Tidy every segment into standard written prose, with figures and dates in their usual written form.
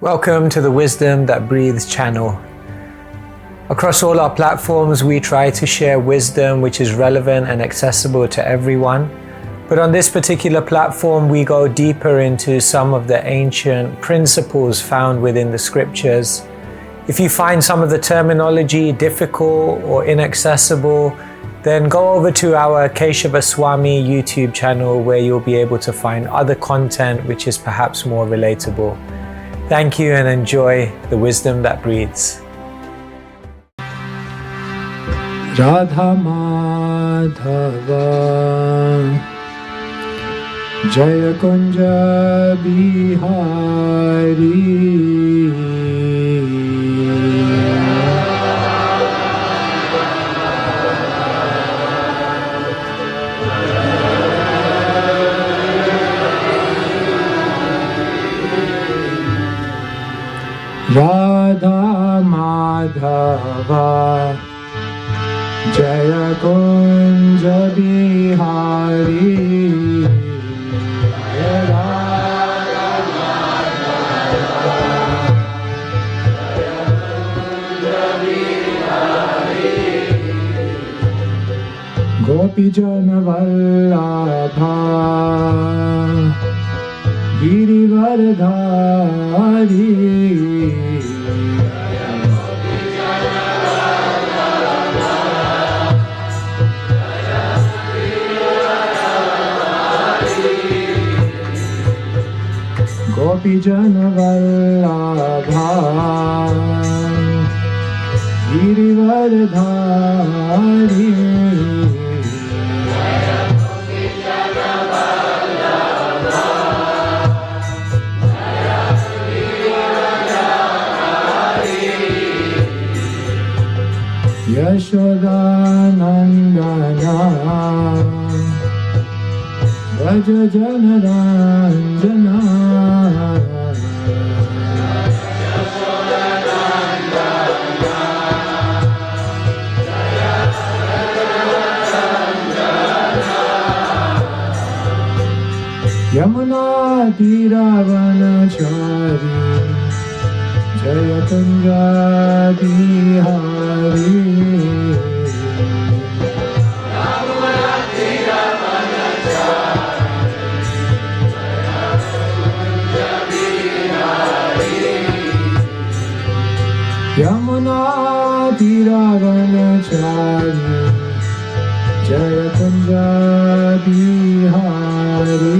Welcome to the Wisdom That Breathes channel. Across all our platforms, we try to share wisdom which is relevant and accessible to everyone. But on this particular platform, we go deeper into some of the ancient principles found within the scriptures. If you find some of the terminology difficult or inaccessible, then go over to our Keshava Swami YouTube channel where you'll be able to find other content which is perhaps more relatable. Thank you and enjoy the wisdom that breathes. Radha Madhava Jaya Kunja Bihari Radha Madhava Jaya Kunja Bihari Radha Madhava Jaya Kunja Bihari Gopi Jana Vallabha Girivardhari Gopi Jana Vallabha Girivardhari Yashodanandana Braja Janaranjana Yamuna Tiravanachari Jaya Kunja Bihari Yamuna Tiravanachari Jaya Kunja Bihari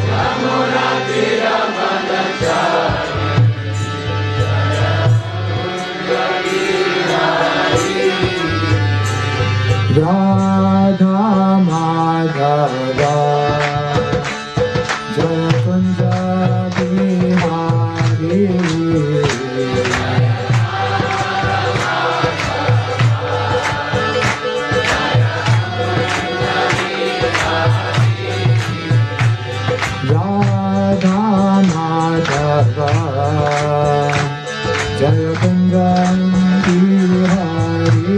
Yamuna Tiravanachari Radha Madhava Jaya Kunja Bihari Radha Madhava Jaya Kunja Bihari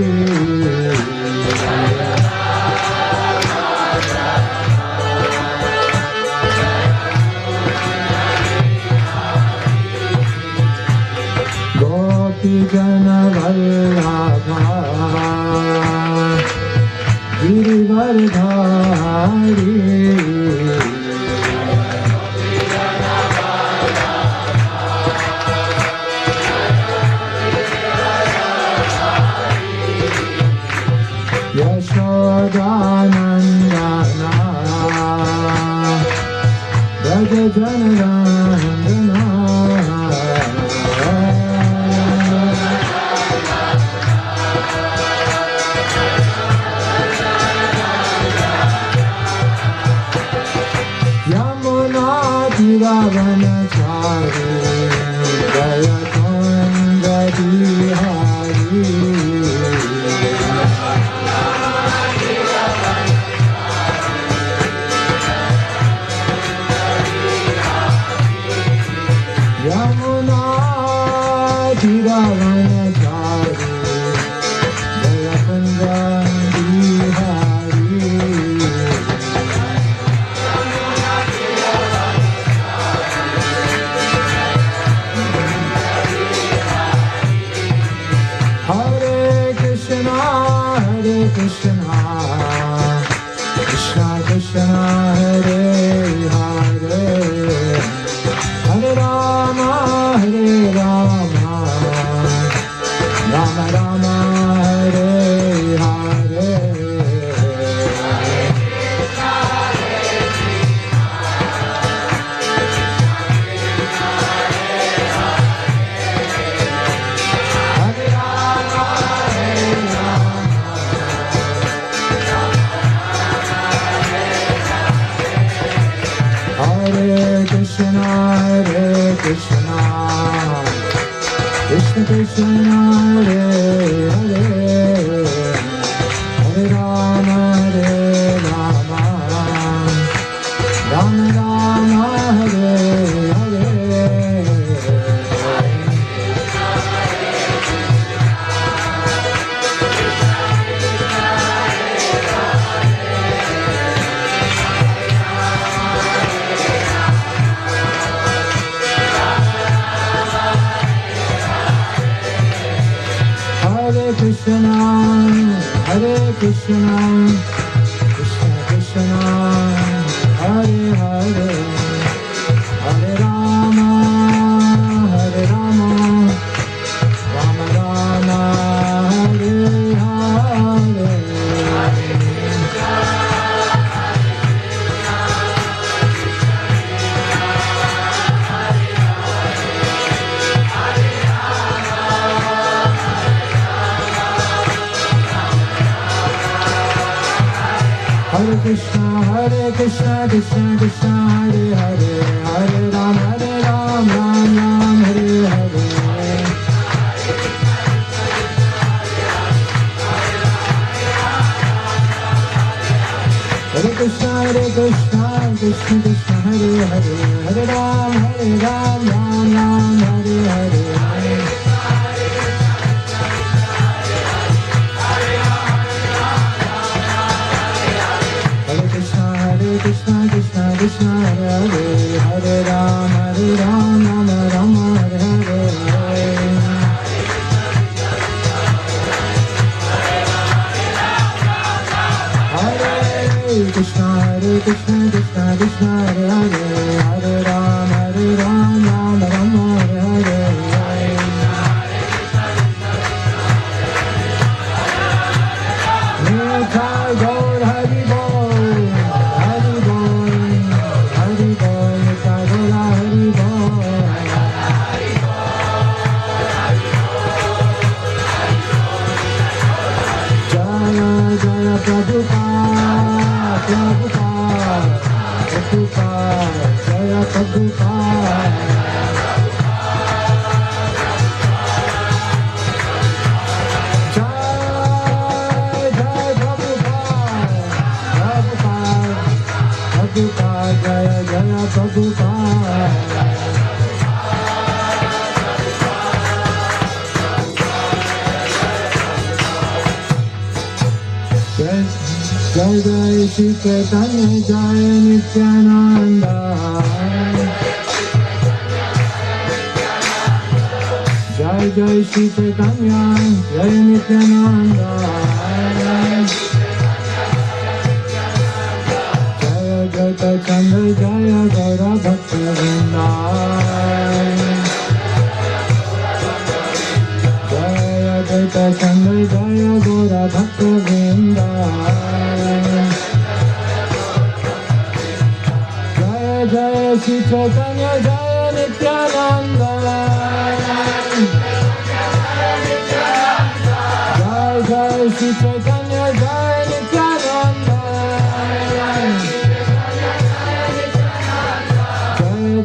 Gopi Jana Vallabha Girivardhari Yashodanandana Braja Janaranjana Yamuna Tiravanachari Jaya Kunja Bihari Yamuna Tiravanachari Jaya Kunja Bihari Krishna, Krishna Krishna Hare Hare, Hare Rama Rama Rama Hare Hare. Hare Krishna, Krishna Krishna Hare Hare, Hare Rama Rama Rama Hare Hare. Hare Krishna, Krishna Krishna, Hare Hare, Hare Rama, Rama Rama, Hare Hare. Hare Krishna, Krishna Krishna, Hare Hare, Hare Ram, Ram Ram, Hare Hare. Hare Krishna, Krishna Krishna, Hare Hare, Hare Ram, Ram Ram, Hare Hare. Krishna Krishna Krishna, Hare Hare, Hare Ram, Ram Ram, Hare Hare. Hare Krishna, Krishna Krishna, Hare Hare, Hare Ram, Ram Ram, Hare Hare. Nitai Gaur Hari Bol, Hari Bol, Hari Bol, Nitai Gaur Hari Bol. Jaya Jaya Prabhupada, Prabhupada, Prabhupada, Jaya Prabhupada. Jaya Jaya Prabhupada. Jai Jai Shri Chaitanya, Jai Nityananda. Jai Jai Shri Chaitanya, Jai Nityananda. Jaya Chandra Jaya Gaura Bhakti Vrinda. Jaya Chandra Jaya Gaura Bhakti Vrinda. Jaya Jaya Shri Chaitanya Jaya Nityananda. Jaya Jaya Shri Chaitanya Jaya Nityananda. Jaya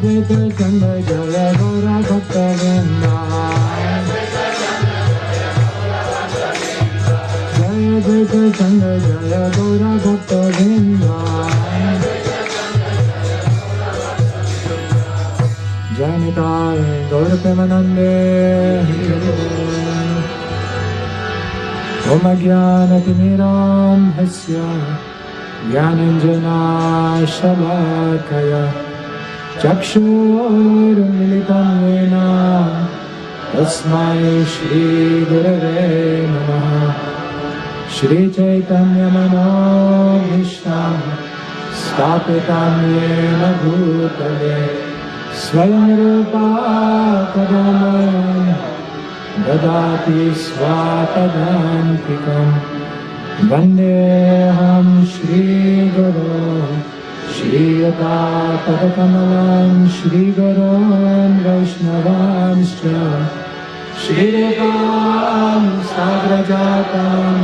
Chandra Jaya Gaura Bhakta Vrinda. Jaya Chandra Jaya Gaura Bhakta Vrinda. Jai Nitai Gaur Premanande. Om Jnana Timiram Hasya Jnananjana Shalakaya Chakshurmilitam Yena Tasmai Shri Gurave Namaha. Shri Chaitanya Manobhishtam Stapitam Yena Bhutale Svayam Rupa Kadamayam Dadati Swatadantikam Vandeham Shri Guru Shri Yata Padakamalam Shri Guru Vaishnavanscha Shri Devam Sagrajatam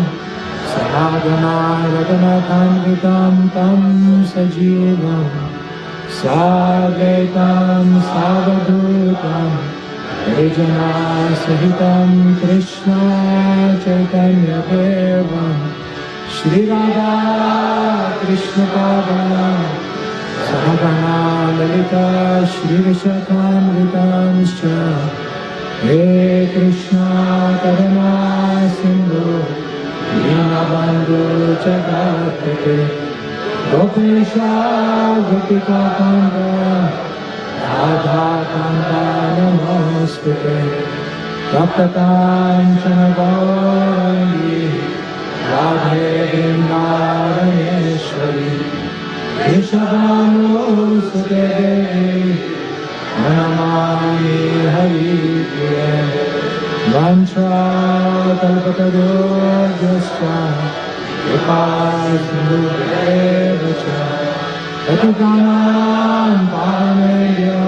Sahagana Radhanakanvitam Tam Sajivam Sadvaitam Savadutam Vijana Sahitam Krishna Chaitanya Devam Shri Radha Krishna Pavanam Sahagana Lalita Shri Vishakhamritamscha He Krishna Karuna Sindhu Dinabandhu Jagatpate Gopesha Gopika Kanda Radha Kanda Namostute Taptakanchana Gaurangi Radhe Vrindavaneshwari Keshavanu Devi Namami Hari Priya Vancha Kalpatarodhyascha Vipasindhu Devacha Patitanam Paramedya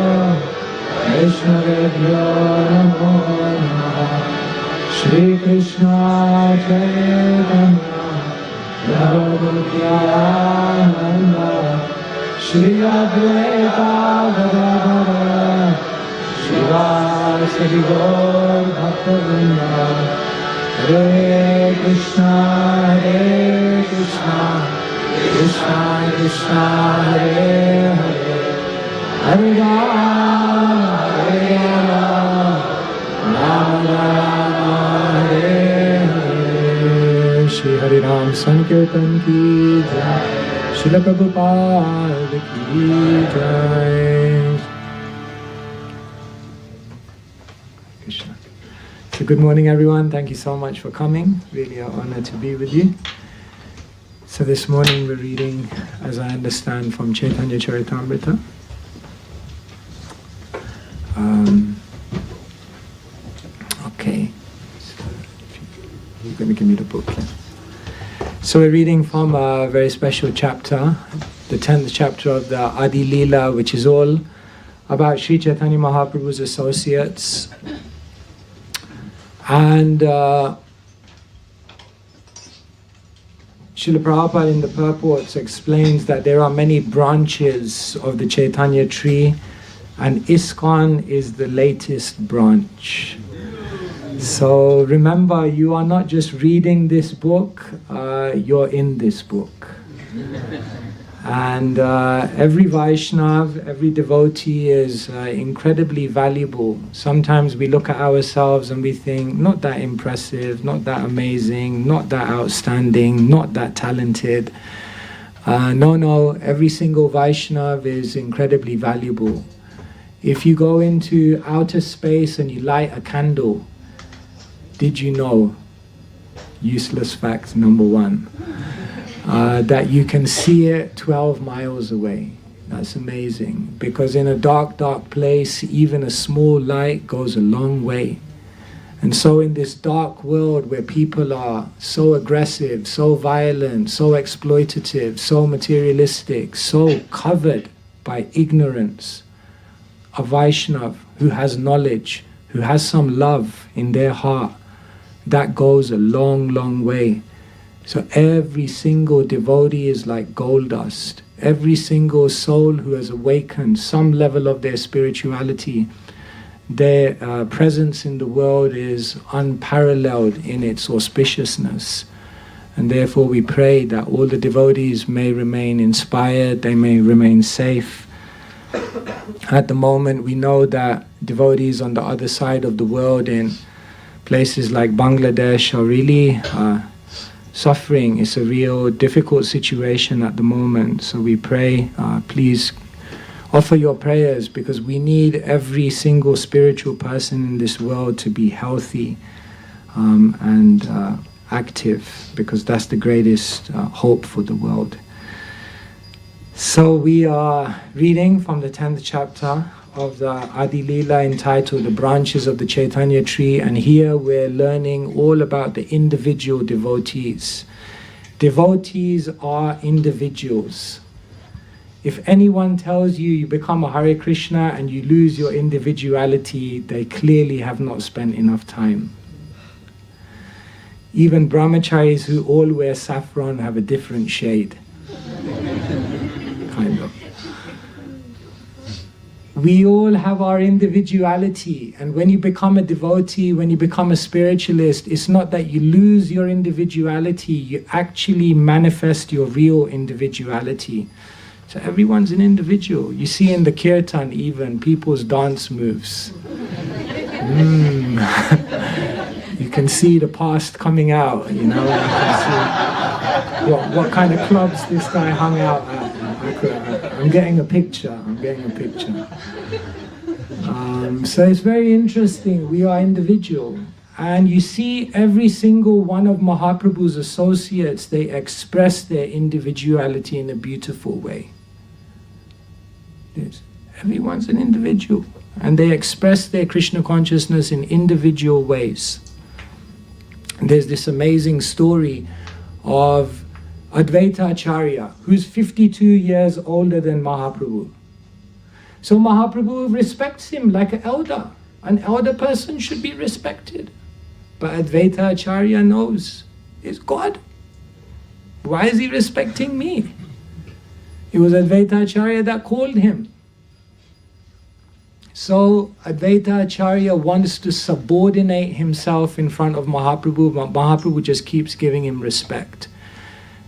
Vaishnavebhyo Namo Namaha Shri Krishna Chaitanya Prabhu Nityananda Shri Advaita Gadadhara Shivasari Gaur Bhaktavrinda Hare Krishna Krishna Krishna Hare Hare Hare Rama Rama Rama Hare Hare Shri Hari Ram Sankirtan Ki Jai Srila Prabhupada Ki Jai. Krishna. So good morning everyone, thank you so much for coming, really an honor to be with you. So this morning we're reading, as I understand, from Chaitanya Charitamrita. Okay, so you're going to give me the book. Yeah. So we're reading from a very special chapter, the 10th chapter of the Adi Leela, which is all about Sri Chaitanya Mahaprabhu's associates. And Srila Prabhupada in the purports explains that there are many branches of the Chaitanya tree, and ISKCON is the latest branch. So remember, you are not just reading this book, you're in this book. And every Vaishnav, every devotee is incredibly valuable. Sometimes we look at ourselves and we think, not that impressive, not that amazing, not that outstanding, not that talented. No, every single Vaishnav is incredibly valuable. If you go into outer space and you light a candle, did you know, useless fact number one, that you can see it 12 miles away. That's amazing, because in a dark, dark place, even a small light goes a long way. And so in this dark world where people are so aggressive, so violent, so exploitative, so materialistic, so covered by ignorance, a Vaishnav who has knowledge, who has some love in their heart, that goes a long, long way. So every single devotee is like gold dust. Every single soul who has awakened some level of their spirituality, their presence in the world is unparalleled in its auspiciousness. And therefore we pray that all the devotees may remain inspired, they may remain safe. At the moment we know that devotees on the other side of the world in places like Bangladesh are really suffering. It's a real difficult situation at the moment. So we pray, please offer your prayers, because we need every single spiritual person in this world to be healthy. active, because that's the greatest hope for the world. So we are reading from the 10th chapter of the Adi Leela entitled The Branches of the Chaitanya Tree, and here we're learning all about the individual devotees. Devotees are individuals. If anyone tells you you become a Hare Krishna and you lose your individuality, they clearly have not spent enough time. Even brahmacharis who all wear saffron have a different shade. Kind of. We all have our individuality, and when you become a devotee, when you become a spiritualist, it's not that you lose your individuality, you actually manifest your real individuality. So everyone's an individual. You see in the Kirtan even, people's dance moves. You can see the past coming out, you know. You can see what kind of clubs this guy hung out at. I'm getting a picture. So it's very interesting. We are individual. And you see every single one of Mahaprabhu's associates, they express their individuality in a beautiful way. Yes. Everyone's an individual. And they express their Krishna consciousness in individual ways. There's this amazing story of Advaita Acharya, who's 52 years older than Mahaprabhu. So Mahaprabhu respects him like an elder. An elder person should be respected. But Advaita Acharya knows, it's God. Why is he respecting me? It was Advaita Acharya that called him. So Advaita Acharya wants to subordinate himself in front of Mahaprabhu, but Mahaprabhu just keeps giving him respect.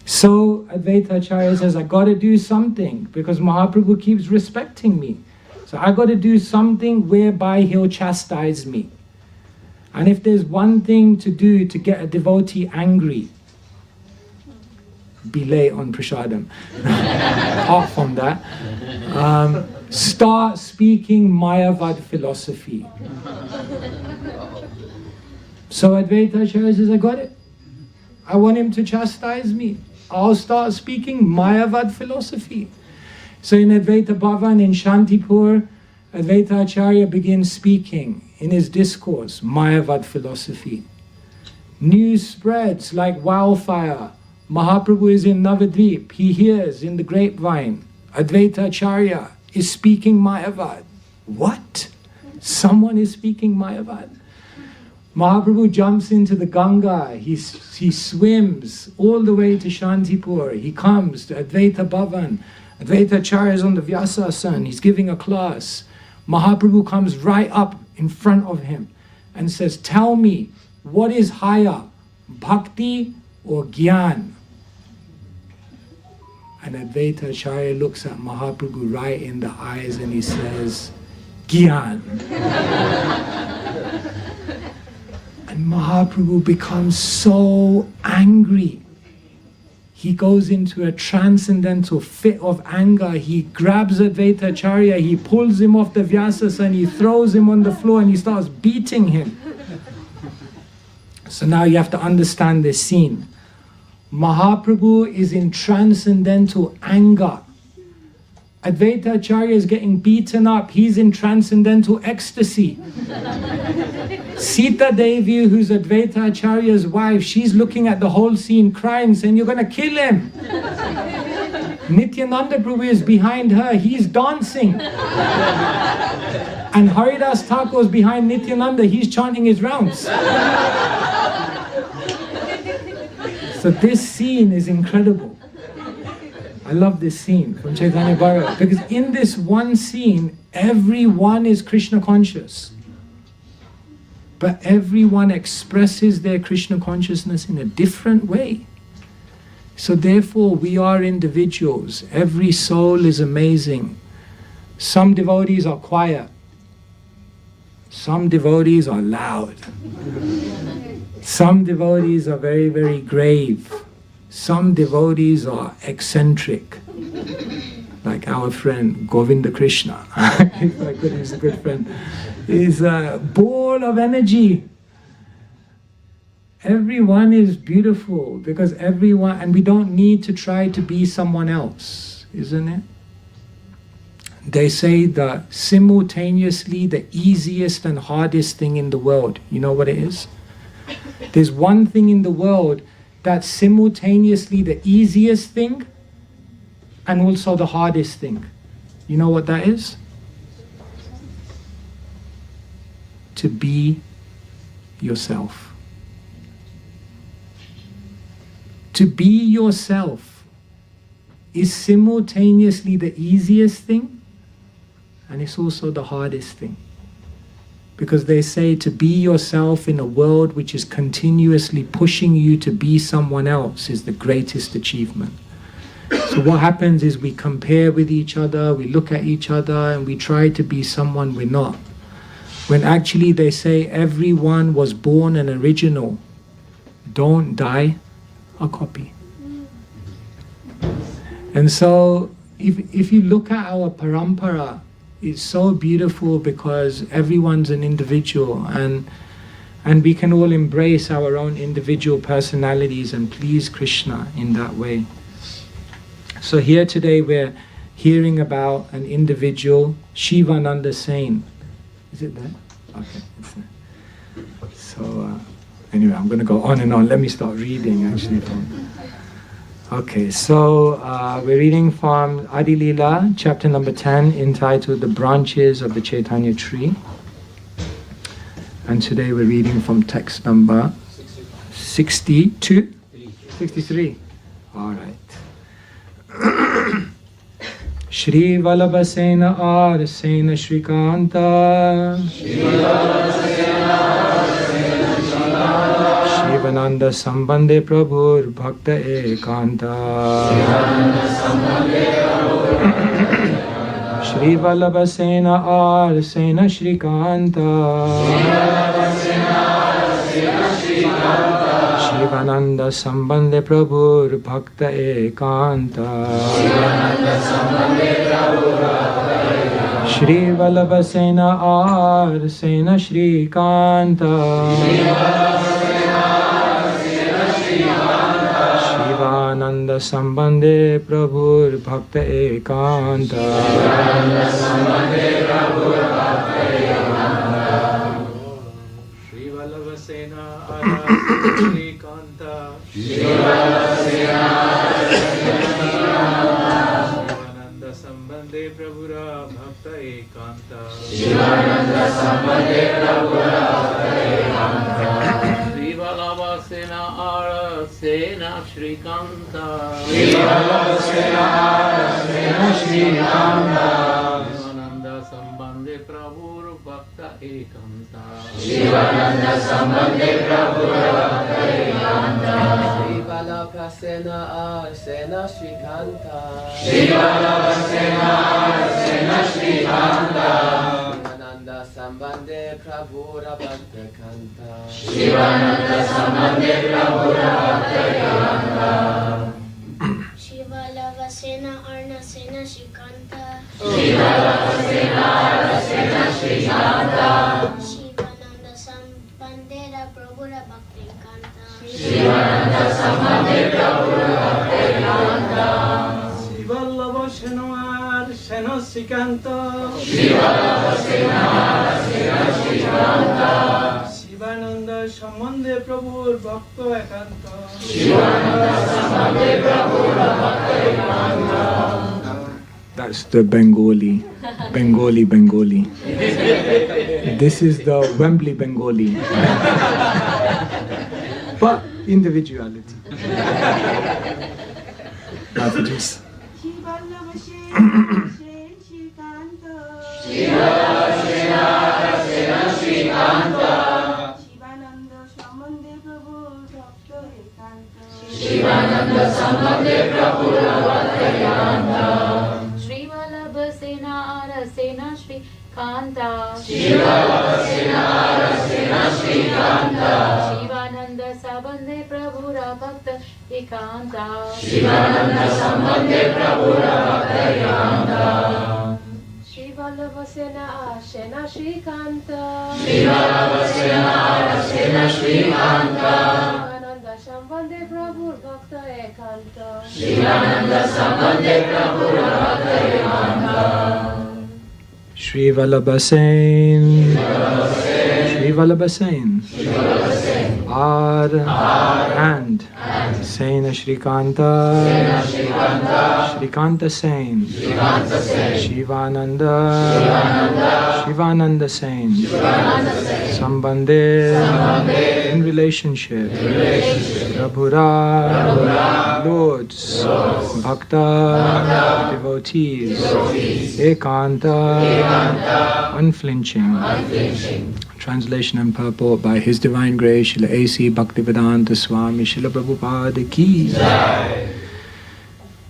So Advaita Acharya says, I got to do something because Mahaprabhu keeps respecting me. So I got to do something whereby he'll chastise me. And if there's one thing to do to get a devotee angry, be late on prasadam. Apart from that, start speaking Mayavad philosophy. So Advaita Acharya says, I got it. I want him to chastise me. I'll start speaking Mayavad philosophy. So in Advaita Bhavan in Shantipur, Advaita Acharya begins speaking in his discourse Mayavad philosophy. News spreads like wildfire. Mahaprabhu is in Navadvip. He hears in the grapevine Advaita Acharya is speaking Mayavad. What? Someone is speaking Mayavad? Mahaprabhu jumps into the Ganga, he swims all the way to Shantipur, he comes to Advaita Bhavan, Advaita Acharya is on the Vyasasana, he's giving a class. Mahaprabhu comes right up in front of him and says, tell me, what is higher, bhakti or gyan? And Advaita Acharya looks at Mahaprabhu right in the eyes and he says, gyan. And Mahaprabhu becomes so angry. He goes into a transcendental fit of anger. He grabs Advaita Acharya, he pulls him off the Vyasasana, he throws him on the floor and he starts beating him. So now you have to understand this scene. Mahaprabhu is in transcendental anger. Advaita Acharya is getting beaten up. He's in transcendental ecstasy. Sita Devi, who's Advaita Acharya's wife, she's looking at the whole scene crying, saying, you're going to kill him. Nityananda Prabhu is behind her. He's dancing. And Haridas Thakur is behind Nityananda. He's chanting his rounds. So this scene is incredible. I love this scene from Chaitanya Bhagavan, because in this one scene, everyone is Krishna conscious. But everyone expresses their Krishna consciousness in a different way. So therefore, we are individuals. Every soul is amazing. Some devotees are quiet. Some devotees are loud. Some devotees are very, very grave. Some devotees are eccentric, like our friend Govinda Krishna. He's a good friend. He's a ball of energy. Everyone is beautiful because everyone, and we don't need to try to be someone else, isn't it? They say that simultaneously the easiest and hardest thing in the world, you know what it is? There's one thing in the world that's simultaneously the easiest thing and also the hardest thing. You know what that is? To be yourself. To be yourself is simultaneously the easiest thing and it's also the hardest thing. Because they say to be yourself in a world which is continuously pushing you to be someone else is the greatest achievement. So what happens is we compare with each other, we look at each other and we try to be someone we're not. When actually they say everyone was born an original, don't die a copy. And so if you look at our parampara, it's so beautiful because everyone's an individual and we can all embrace our own individual personalities and please Krishna in that way. So here today we're hearing about an individual, Shivananda Sain. Is it there? Okay, it's there. So anyway, I'm going to go on and on. Let me start reading actually. Okay, so we're reading from Adi Lila, chapter number 10, entitled The Branches of the Chaitanya Tree. And today we're reading from text number 62? 63. All right. Shri Vallabhasena Arsena Shrikanta Shivananda Sambandhe Prabhur Bhakta Ekanta Shri Vallabhasena Arsena Shrikanta Shivananda Sambandhe Prabhur Bhakta Ekanta Shri Vallabhasena Arsena Shrikanta Shivananda Sambandhe Prabhur Bhakta Ekanta Shri Vallabhasena Shrikanta Shivananda Sambandhe Prabhura Bhakta Ekanta Shivananda Sambandhe Prabhura Bhakta Ekanta Shri Vallabhasena Arsena Shrikanta Shivananda Sambandhe Prabhura Bhakta Ekanta Shivananda Sambandhe Prabhura Bhakta Ekanta Shri Vallabhasena Arsena Shrikanta Shivananda Sambandhe Prabhura Bhakta Ekanta Shivananda Sambandhe Prabhura Bhakta Ekanta Shivalabhasena Arnasena Shrikanta Shivalabhasena Arnasena Shrikanta Shivananda Sambandhe Prabhura Bhakta Ekanta Shivananda Sambandhe Prabhura Bhakta Ekanta Shivalabhasena Arsena Shrikanta Shivalabhasena Arsena Shrikanta Shivananda Sambandhe Prabhur Bhakta Ekanta Shivananda Sambandhe Prabhura Bhakta Ekanta. That's the Bengali. This is the Wembley Bengali. But individuality. Messages. Shivalabhasena Arsena Shrikanta Shivananda Sambandhe Prabhur Bhakta Ekanta Shivananda Sambandhe Prabhura Bhakta Ekanta Shri Vallabhasena Arsena Shrikanta Shivalabhasena Arsena Shrikanta Shivananda Sambandhe Prabhura Bhakta Ekanta Shivananda Sambandhe Prabhura Bhakta Ekanta Shri Vallabhasena Sena Shrikanta Shivalabhasena Arasena Shrikanta Shivananda Sambandhe Prabhu Bhakta Ekanta Shivananda Sambandhe Prabhu Bhakta Ekanta Shri Vallabhasen, Shri Vallabhasen, Ar and Sena Shrikanta, Shrikanta Sen, Shivananda, Shivananda Sen, Sambandhe, in relationship, Prabhura, Lords, Bhakta, devotees, Ekanta, unflinching. Translation and purport by His Divine Grace Srila A.C. Bhaktivedanta Swami Srila Prabhupada Ki Jai.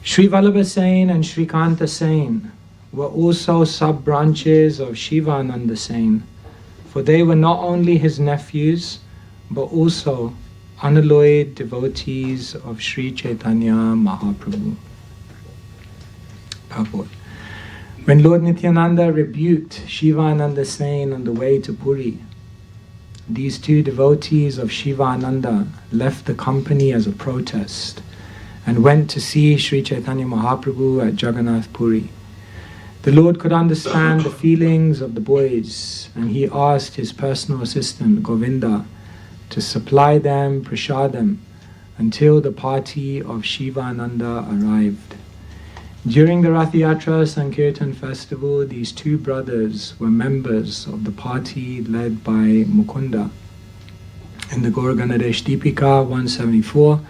Sri Vallabha Sen and Shrikanta Sen were also sub-branches of Shivananda Sen, for they were not only his nephews but also unalloyed devotees of Sri Chaitanya Mahaprabhu. Purport. When Lord Nityananda rebuked Shivananda Sen on the way to Puri, these two devotees of Shivananda left the company as a protest and went to see Sri Chaitanya Mahaprabhu at Jagannath Puri. The Lord could understand the feelings of the boys, and he asked his personal assistant Govinda to supply them prasadam until the party of Shivananda arrived. During the Rath Yatra Sankirtan festival, these two brothers were members of the party led by Mukunda. In the Gauraganadesh Deepika 174,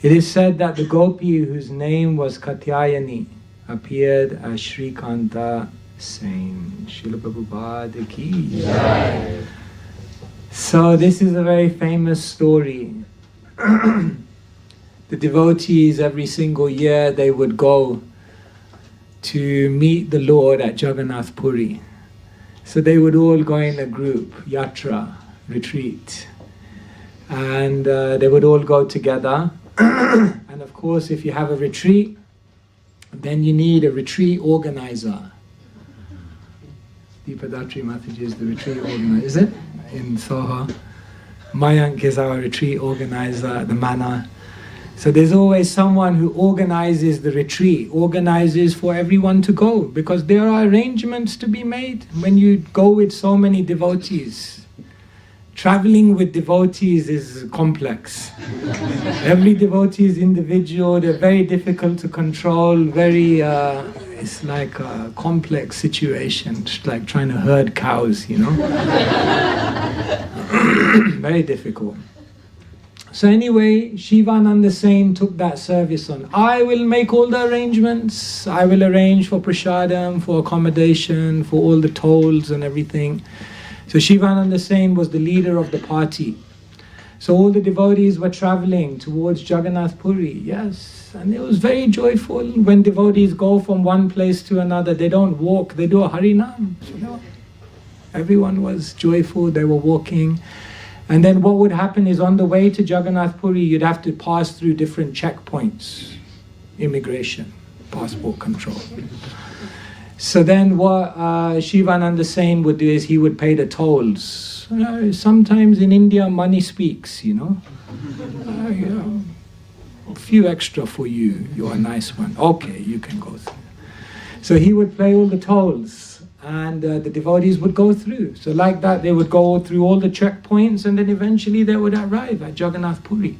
it is said that the gopi whose name was Katyayani appeared as Shrikanta Sen. Srila Prabhupada Ki Jai. So this is a very famous story. The devotees, every single year, they would go to meet the Lord at Jagannath Puri. So they would all go in a group, yatra, retreat. And they would all go together. And of course, if you have a retreat, then you need a retreat organizer. Deepadatri Mataji is the retreat organizer, is it? In Soha. Mayank is our retreat organizer at the Mana. So there's always someone who organizes the retreat, organizes for everyone to go, because there are arrangements to be made when you go with so many devotees. Traveling with devotees is complex. Every devotee is individual, they're very difficult to control, it's like a complex situation. It's like trying to herd cows, you know. Very difficult. So anyway, Shivananda Sen took that service on. I will make all the arrangements. I will arrange for prasadam, for accommodation, for all the tolls and everything. So Shivananda Sen was the leader of the party. So all the devotees were traveling towards Jagannath Puri, yes. And it was very joyful. When devotees go from one place to another, they don't walk, they do a Harinam. You know? Everyone was joyful, they were walking. And then what would happen is on the way to Jagannath Puri, you'd have to pass through different checkpoints. Immigration, passport control. So then what Shivananda Sen would do is he would pay the tolls. Sometimes in India money speaks, you know. A few extra for you, you're a nice one. Okay, you can go through. So he would pay all the tolls. And the devotees would go through. So like that, they would go through all the checkpoints and then eventually they would arrive at Jagannath Puri.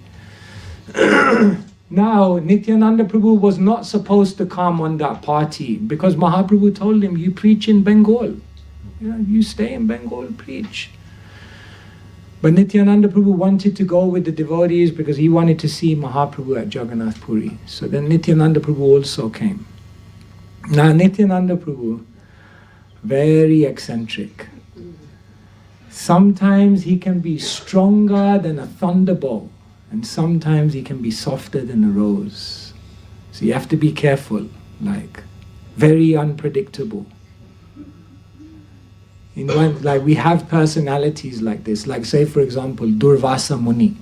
Now, Nityananda Prabhu was not supposed to come on that party because Mahaprabhu told him, you preach in Bengal. You stay in Bengal, preach. But Nityananda Prabhu wanted to go with the devotees because he wanted to see Mahaprabhu at Jagannath Puri. So then Nityananda Prabhu also came. Now Nityananda Prabhu, very eccentric. Sometimes he can be stronger than a thunderbolt, and sometimes he can be softer than a rose. So you have to be careful, like very unpredictable. Like we have personalities like this, like say for example Durvasa Muni.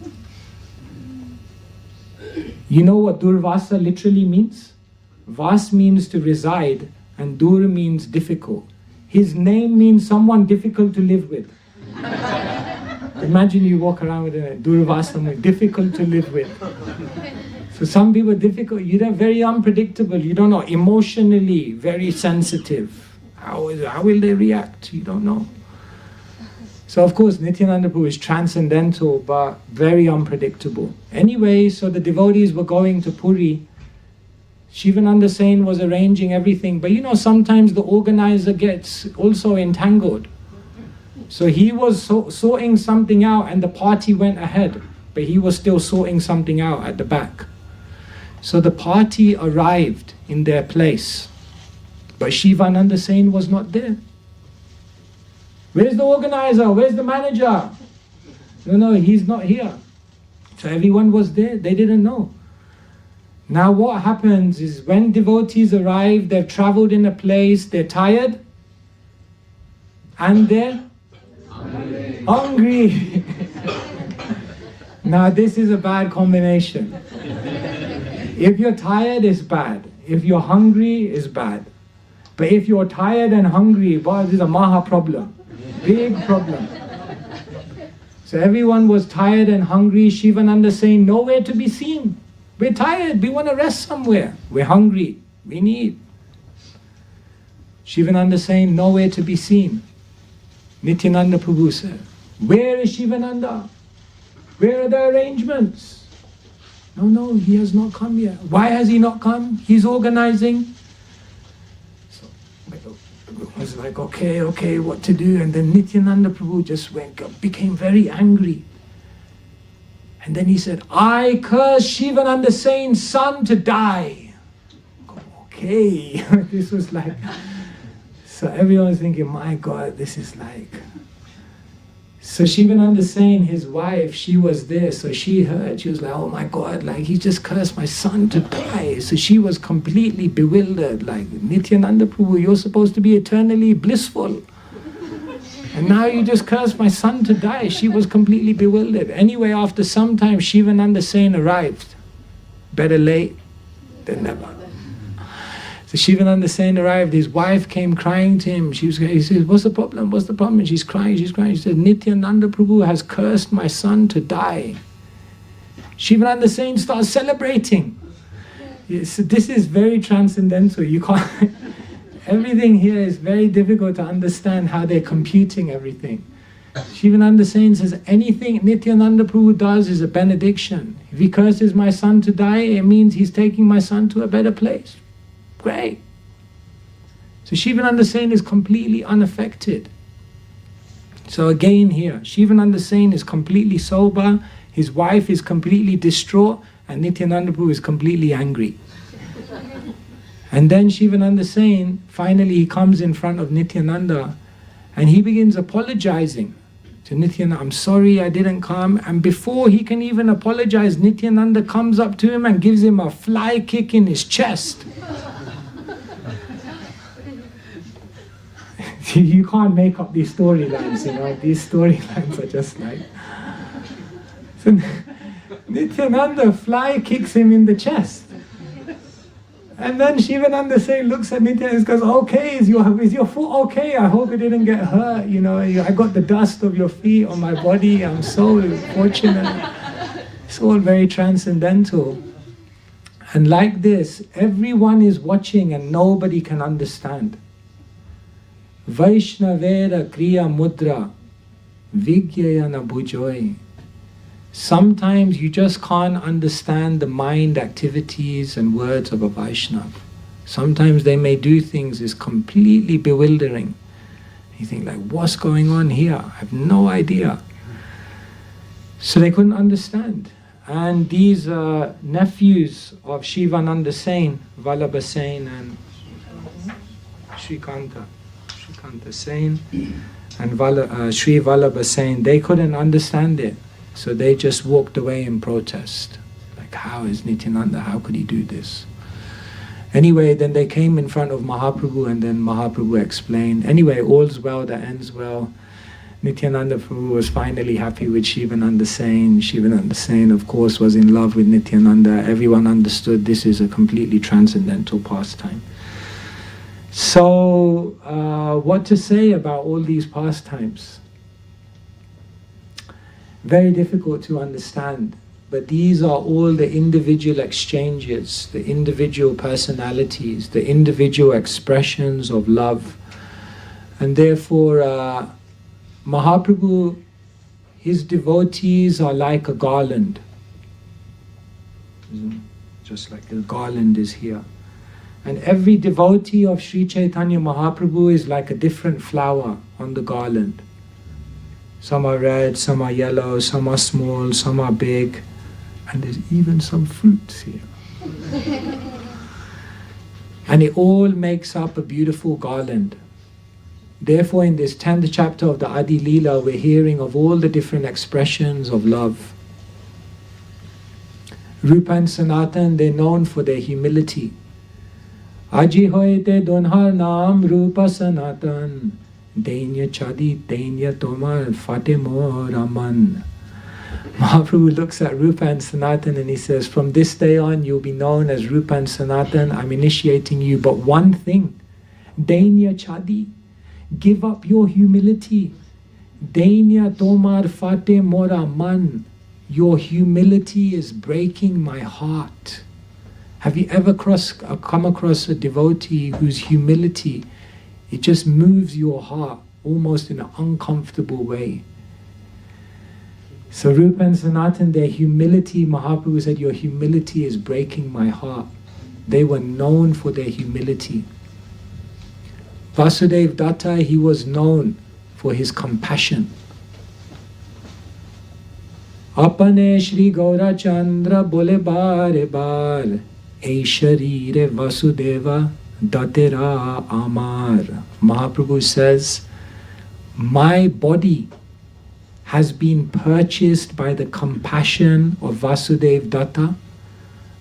You know what Durvasa literally means? Vas means to reside and Dur means difficult. His name means someone difficult to live with. Imagine you walk around with a Durvasa, difficult to live with. So some people are difficult, you're very unpredictable, you don't know, emotionally very sensitive. How will they react? You don't know. So of course Nityananda Prabhu is transcendental but very unpredictable. Anyway, so the devotees were going to Puri. Shivananda Sen was arranging everything, but sometimes the organizer gets also entangled. So he was sorting something out and the party went ahead, but he was still sorting something out at the back. So the party arrived in their place, but Shivananda Sen was not there. Where's the organizer? Where's the manager? No, he's not here. So everyone was there, they didn't know. Now what happens is when devotees arrive, they've traveled in a place, they're tired and they're hungry. Now this is a bad combination. If you're tired, it's bad. If you're hungry, it's bad. But if you're tired and hungry, boy, this is a maha problem. Big problem. So everyone was tired and hungry. Shivananda saying, nowhere to be seen. We're tired, we want to rest somewhere. We're hungry, we need. Shivananda saying, nowhere to be seen. Nityananda Prabhu said, where is Shivananda? Where are the arrangements? No, he has not come yet. Why has he not come? He's organizing. So I was like, okay, what to do? And then Nityananda Prabhu just became very angry. And then he said, I curse Shivananda Sen's son to die. Okay, this was like, so everyone was thinking, my God, this is like. So Shivananda Sen, his wife, she was there, so she heard, she was like, oh my God, like he just cursed my son to die. So she was completely bewildered, like, Nityananda Prabhu, you're supposed to be eternally blissful. And now you just cursed my son to die. She was completely bewildered. Anyway, after some time, Shivananda Sen arrived. Better late than never. So Shivananda Sen arrived. His wife came crying to him. He said, what's the problem? What's the problem? And she's crying. She said, Nityananda Prabhu has cursed my son to die. Shivananda Sen starts celebrating. So this is very transcendental. You can't... Everything here is very difficult to understand how they're computing everything. Shivananda Sen says, anything Nityananda Prabhu does is a benediction. If he curses my son to die, it means he's taking my son to a better place. Great. So Shivananda Sen is completely unaffected. So again here, Shivananda Sen is completely sober, his wife is completely distraught, and Nityananda Prabhu is completely angry. And then Shivananda Sen, finally he comes in front of Nityananda and he begins apologizing to Nityananda. I'm sorry I didn't come. And before he can even apologize, Nityananda comes up to him and gives him a fly kick in his chest. You can't make up these storylines, These storylines are just like... So Nityananda fly kicks him in the chest. And then Shivananda Sen looks at Nityananda and goes, okay, is your foot okay? I hope it didn't get hurt. I got the dust of your feet on my body. I'm so fortunate. It's all very transcendental. And like this, everyone is watching and nobody can understand. Vaishnavera kriya mudra vigyayana bhujoy. Sometimes you just can't understand the mind activities and words of a Vaishnava. Sometimes they may do things that's completely bewildering. You think like, what's going on here? I have no idea. So they couldn't understand. And these nephews of Shivananda Sen, Vallabha Sen and Shrikanta Sen and Sri Vallabha Sen, they couldn't understand it. So they just walked away in protest. Like, how is Nityananda, how could he do this? Anyway, then they came in front of Mahaprabhu and then Mahaprabhu explained. Anyway, all's well that ends well. Nityananda Prabhu was finally happy with Shivananda Sen. Shivananda Sen, of course, was in love with Nityananda. Everyone understood this is a completely transcendental pastime. So, what to say about all these pastimes? Very difficult to understand, but these are all the individual exchanges, the individual personalities, the individual expressions of love. And therefore, Mahaprabhu, his devotees are like a garland. Just like a garland is here. And every devotee of Sri Chaitanya Mahaprabhu is like a different flower on the garland. Some are red, some are yellow, some are small, some are big, and there's even some fruits here. And it all makes up a beautiful garland. Therefore, in this 10th chapter of the Adi Leela, we're hearing of all the different expressions of love. Rupa and Sanatan, they're known for their humility. Aji hoite donhar naam Rupa Sanatan, Dainya Chadi, Dainya Tomar, Fatimo Raman. Mahaprabhu looks at Rupa and Sanatan and he says, from this day on you'll be known as Rupa and Sanatan. I'm initiating you, but one thing, Dainya Chadi, give up your humility. Dainya Tomar Fate Mora Man. Your humility is breaking my heart. Have you ever come across a devotee whose humility, it just moves your heart almost in an uncomfortable way? So Rupa and Sanatan, their humility, Mahaprabhu said, your humility is breaking my heart. They were known for their humility. Vasudeva Datta, he was known for his compassion. Apane Shri Gaura Chandra bole bare bar, Ei Sharire Vasudeva Datera Amar. Mahaprabhu says, my body has been purchased by the compassion of Vasudeva Datta.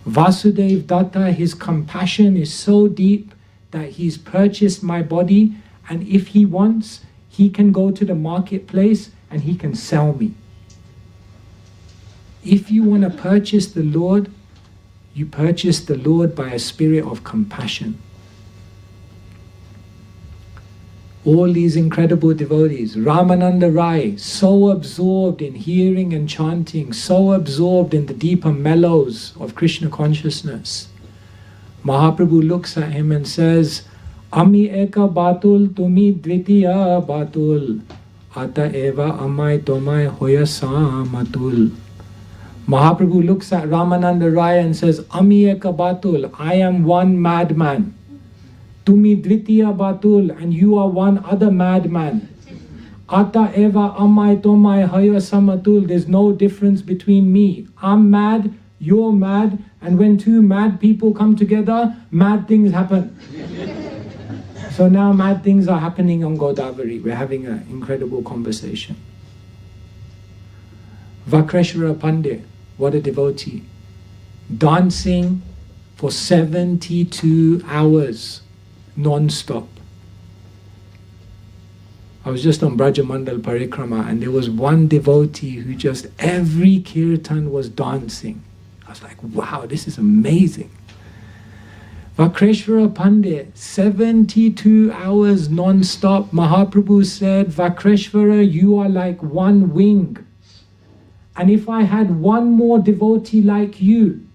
Vasudeva Datta, his compassion is so deep that he's purchased my body, and if he wants, he can go to the marketplace and he can sell me. If you want to purchase the Lord, you purchase the Lord by a spirit of compassion. All these incredible devotees, Ramananda Rai, so absorbed in hearing and chanting, so absorbed in the deeper mellows of Krishna consciousness. Mahaprabhu looks at him and says, Ami eka batul, tumi dvitiya batul, ata eva amai tomai hoya samatul. Mahaprabhu looks at Ramananda Rai and says, Ami eka batul, I am one madman. Tumi dvitiya batul, and you are one other madman. Ata eva amai tomai hoya samatul, there's no difference between me. I'm mad, you're mad, and when two mad people come together, mad things happen. So now mad things are happening on Godavari. We're having an incredible conversation. Vakreshwara Pandit, what a devotee. Dancing for 72 hours, non-stop. I was just on Brajamandal Parikrama and there was one devotee who just every kirtan was dancing. I was like, wow, this is amazing. Vakreshwara Pandit, 72 hours non-stop. Mahaprabhu said, Vakreshwara, you are like one wing. And if I had one more devotee like you,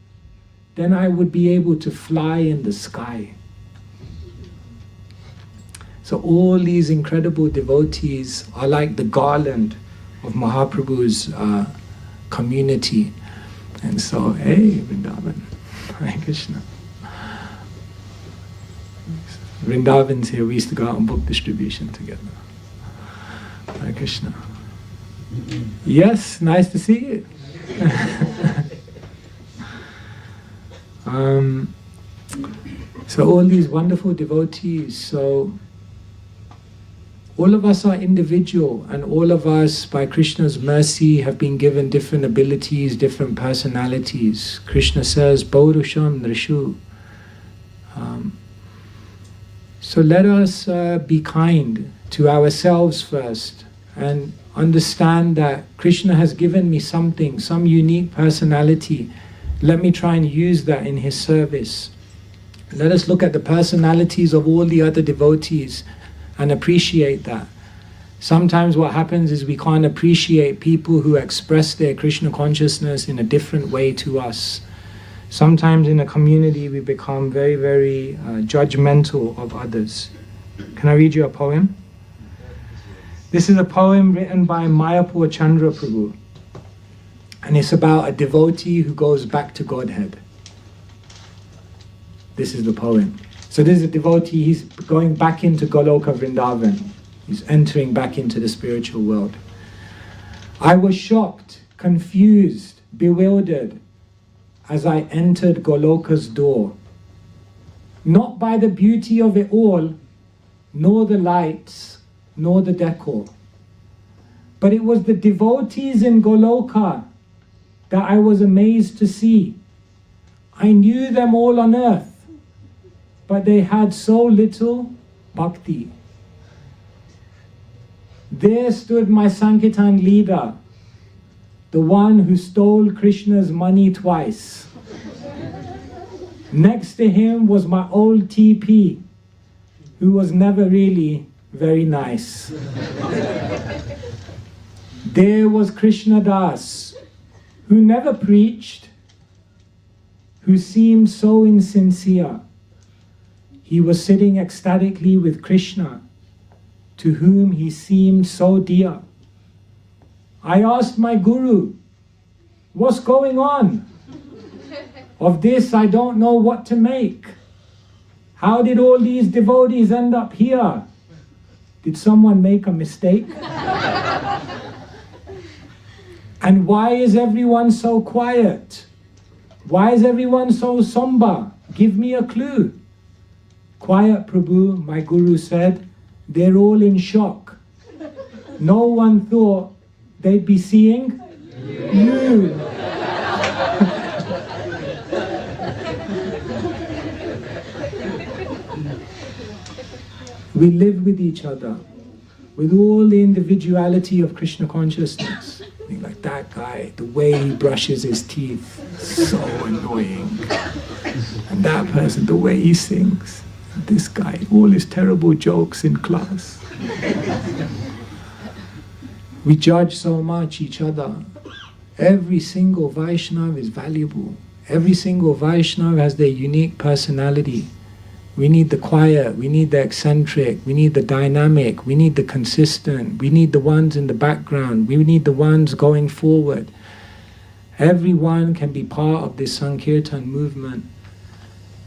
then I would be able to fly in the sky. So all these incredible devotees are like the garland of Mahaprabhu's community. And so, hey, Vrindavan, Hare Krishna. Vrindavan's here, we used to go out on book distribution together. Hare Krishna. Yes, nice to see you. So all these wonderful devotees, so all of us are individual, and all of us, by Krishna's mercy, have been given different abilities, different personalities. Krishna says, Paurusham Nrishu. So let us be kind to ourselves first, and understand that Krishna has given me something, some unique personality. Let me try and use that in His service. Let us look at the personalities of all the other devotees and appreciate that. Sometimes what happens is we can't appreciate people who express their Krishna consciousness in a different way to us. Sometimes in a community we become very, very judgmental of others. Can I read you a poem? This is a poem written by Mayapur Chandra Prabhu. And it's about a devotee who goes back to Godhead. This is the poem. So this is a devotee, he's going back into Goloka Vrindavan. He's entering back into the spiritual world. I was shocked, confused, bewildered as I entered Goloka's door. Not by the beauty of it all, nor the lights, nor the decor. But it was the devotees in Goloka that I was amazed to see. I knew them all on earth, but they had so little bhakti. There stood my Sankirtan leader, the one who stole Krishna's money twice. Next to him was my old TP, who was never really very nice. There was Krishna Das, who never preached, who seemed so insincere. He was sitting ecstatically with Krishna, to whom he seemed so dear. I asked my guru, what's going on? Of this I don't know what to make. How did all these devotees end up here? Did someone make a mistake? And why is everyone so quiet? Why is everyone so somber? Give me a clue. Quiet, Prabhu, my guru said. They're all in shock. No one thought they'd be seeing you. We live with each other with all the individuality of Krishna consciousness. Like that guy, the way he brushes his teeth, so annoying. And that person, the way he sings. This guy, all his terrible jokes in class. We judge so much each other. Every single Vaishnava is valuable. Every single Vaishnava has their unique personality. We need the quiet, we need the eccentric, we need the dynamic, we need the consistent, we need the ones in the background, we need the ones going forward. Everyone can be part of this Sankirtan movement.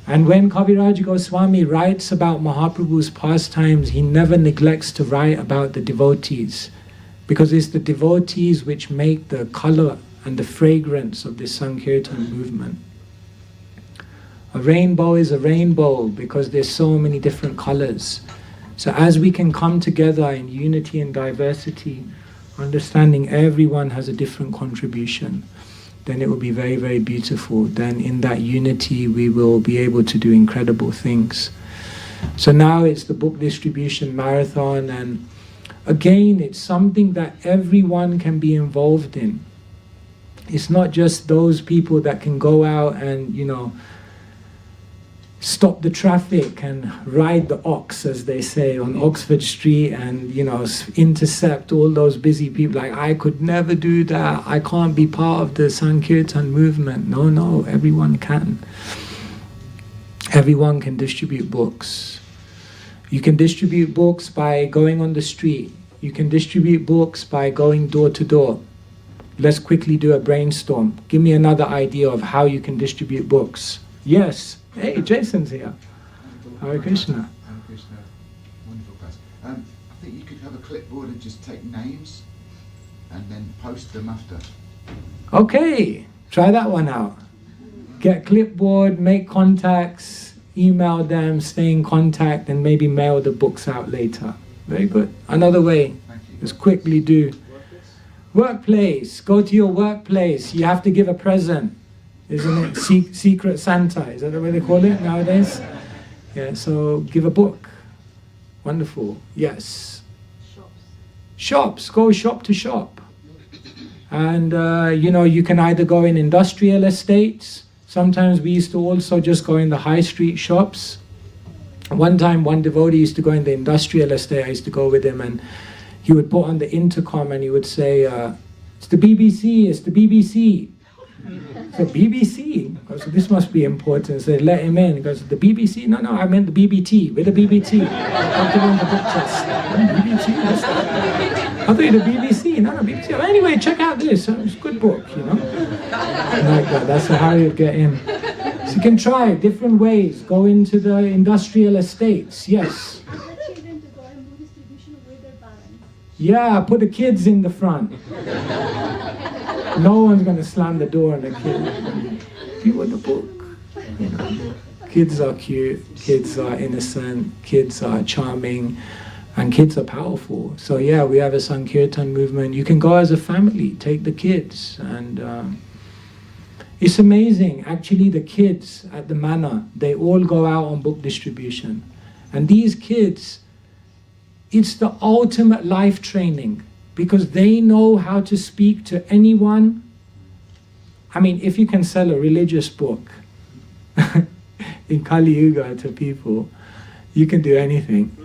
And when Kaviraj Goswami writes about Mahaprabhu's pastimes, he never neglects to write about the devotees, because it's the devotees which make the color and the fragrance of this Sankirtan movement. A rainbow is a rainbow because there's so many different colors. So as we can come together in unity and diversity, understanding everyone has a different contribution, then it will be very, very beautiful. Then in that unity we will be able to do incredible things. So now it's the book distribution marathon, and again it's something that everyone can be involved in. It's not just those people that can go out and, stop the traffic and ride the ox, as they say, on Oxford Street and, intercept all those busy people. Like, I could never do that. I can't be part of the Sankirtan movement. No, everyone can. Everyone can distribute books. You can distribute books by going on the street. You can distribute books by going door to door. Let's quickly do a brainstorm. Give me another idea of how you can distribute books. Yes. Hey, Jason's here. Hare Krishna. Hare Krishna. Wonderful class. I think you could have a clipboard and just take names and then post them after. Okay, try that one out. Get clipboard, make contacts, email them, stay in contact, and maybe mail the books out later. Very good. Another way. Thank you. Just quickly do. Workplace. Go to your workplace. You have to give a present. Isn't it? Secret Santa, is that the way they call it nowadays? Yeah, so give a book. Wonderful. Yes. Shops. Go shop to shop. And, you can either go in industrial estates. Sometimes we used to also just go in the high street shops. One time, one devotee used to go in the industrial estate. I used to go with him, and he would put on the intercom and he would say, "It's the BBC, it's the BBC." So BBC? So this must be important. So they let him in. He goes, "The BBC? No, I meant the BBT. We're the BBT. I'll give him the book test." BBT? What's that? I thought you were the BBC. No, BBC. Well, anyway, check out this. It's a good book, you know. Like that. That's how you get in. So you can try different ways. Go into the industrial estates. Yes. Children to go and do distribution with their parents. Yeah, put the kids in the front. No one's going to slam the door on the kid. Do you want the book? You know, kids are cute, kids are innocent, kids are charming, and kids are powerful. So yeah, we have a Sankirtan movement. You can go as a family, take the kids, and it's amazing. Actually, the kids at the manor, they all go out on book distribution. And these kids, it's the ultimate life training, because they know how to speak to anyone. I mean, if you can sell a religious book in Kali Yuga to people, you can do anything.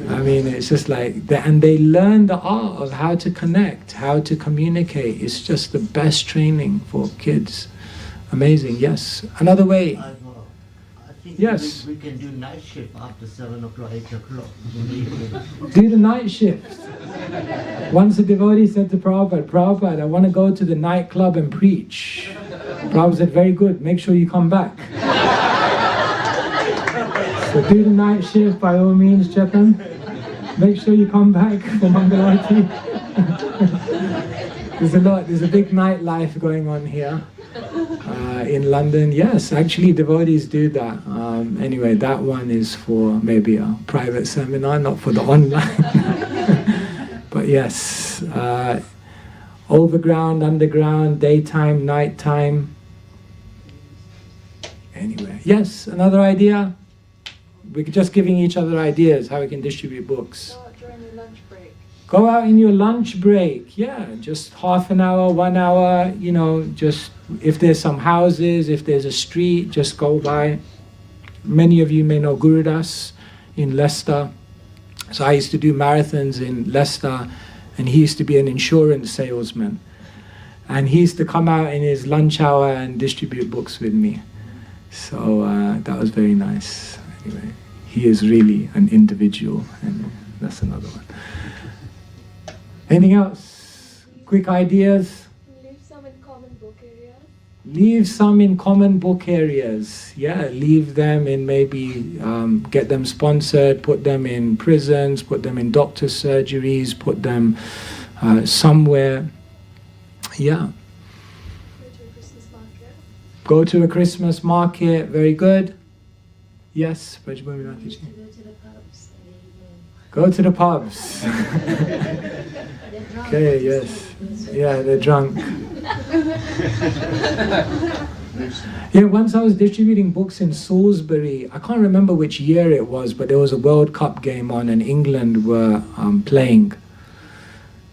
I mean, it's just like, and they learn the art of how to connect, how to communicate. It's just the best training for kids. Amazing, yes. Another way. I think yes. We can do night shift after 7 o'clock, 8 o'clock. Do the night shift. Once a devotee said to Prabhupada, "I want to go to the nightclub and preach." Prabhupada said, "Very good, make sure you come back." So do the night shift by all means, Chetan. Make sure you come back for Mangalarti. There's a big nightlife going on here. In London, yes, actually devotees do that. Anyway, that one is for maybe a private seminar, not for the online. But yes, overground, underground, daytime, nighttime. Anyway, yes, another idea? We're just giving each other ideas how we can distribute books. Go out during your lunch break. Go out in your lunch break, yeah, just half an hour, 1 hour, you know, just if there's some houses, if there's a street, just go by. Many of you may know Gurudas in Leicester. So I used to do marathons in Leicester, and he used to be an insurance salesman. And he used to come out in his lunch hour and distribute books with me. So that was very nice. Anyway, he is really an individual, and that's another one. Anything else? Quick ideas? Leave some in common book areas. Leave some in common book areas. Yeah, leave them in maybe, get them sponsored, put them in prisons, put them in doctor's surgeries, put them somewhere. Yeah. Go to a Christmas market. Go to a Christmas market, very good. Yes, Brajbhumi Mataji. Go to the pubs. Okay, yes. Yeah, they're drunk. Yeah, once I was distributing books in Salisbury. I can't remember which year it was, but there was a World Cup game on and England were playing.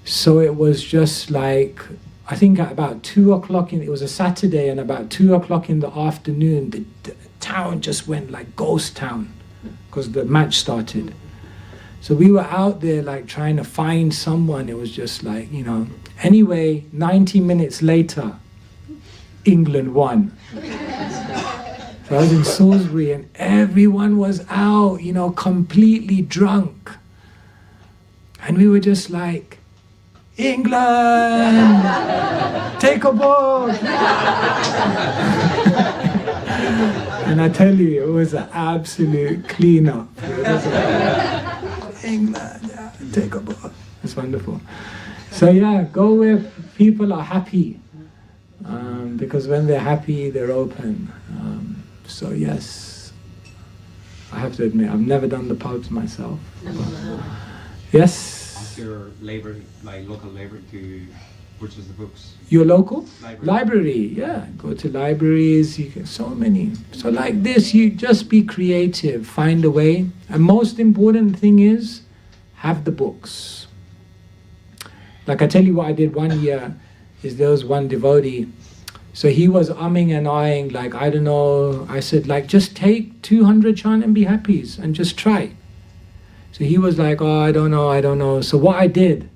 So it was just like, I think at about 2 o'clock, it was a Saturday, and about 2 o'clock in the afternoon, the town just went like ghost town because the match started. So we were out there like trying to find someone. It was just like, you know. Anyway, 90 minutes later, England won. So I was in Salisbury and everyone was out, you know, completely drunk. And we were just like, England, take a book. And I tell you, it was an absolute cleanup. England, yeah, take a book. It's wonderful. So yeah, go where people are happy. Because when they're happy, they're open. So yes, I have to admit, I've never done the pubs myself. Yes? Ask your library, like local library, to purchase the books. Your local? Library, yeah. Go to libraries, you can, so many. So like this, you just be creative, find a way. And most important thing is, have the books. Like I tell you what I did one year, is there was one devotee. So he was umming and ahhing, like, I don't know. I said, like, just take 200 chant and be happies and just try. So he was like, oh, I don't know. So what I did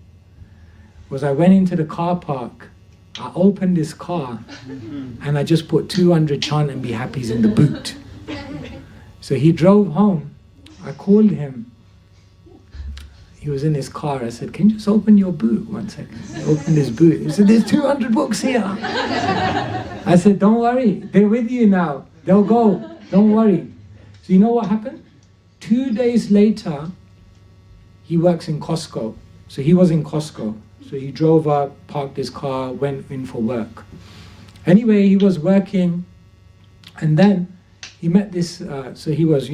was I went into the car park, I opened this car, and I just put 200 chant and be happies in the boot. So he drove home. I called him. He was in his car. I said, can you just open your boot 1 second? He opened his boot. He said, there's 200 books here. I said, don't worry. They're with you now. They'll go. Don't worry. So you know what happened? 2 days later, he works in Costco. So he was in Costco. So he drove up, parked his car, went in for work. Anyway, he was working, and then he met this, so he was,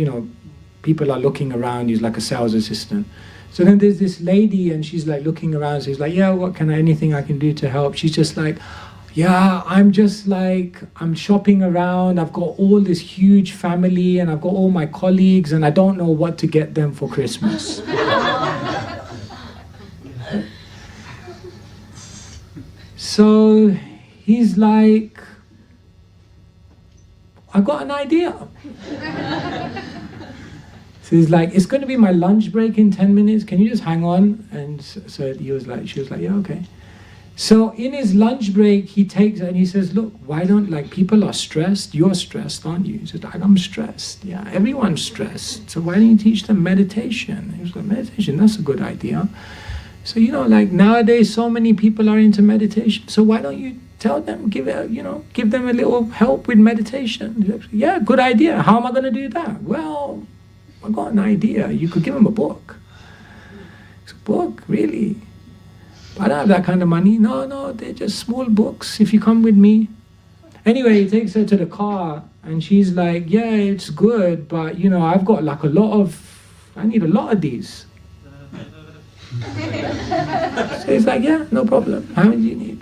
people are looking around, he's like a sales assistant. So then there's this lady, and she's like looking around, so he's like, yeah, anything I can do to help? She's just like, yeah, I'm shopping around, I've got all this huge family, and I've got all my colleagues, and I don't know what to get them for Christmas. So he's like, I got an idea. So he's like, it's going to be my lunch break in 10 minutes. Can you just hang on? And so she was like, yeah, okay. So in his lunch break, he takes and he says, look, why don't, people are stressed. You're stressed, aren't you? He says, I'm stressed. Yeah, everyone's stressed. So why don't you teach them meditation? He was like, meditation, that's a good idea. So, nowadays so many people are into meditation. So why don't you tell them, give them a little help with meditation? Yeah, good idea. How am I going to do that? Well, I got an idea. You could give them a book. It's a book, really? I don't have that kind of money. No, they're just small books. If you come with me. Anyway, he takes her to the car, and she's like, yeah, it's good, but, I've got I need a lot of these. So he's like, yeah, no problem. How many do you need?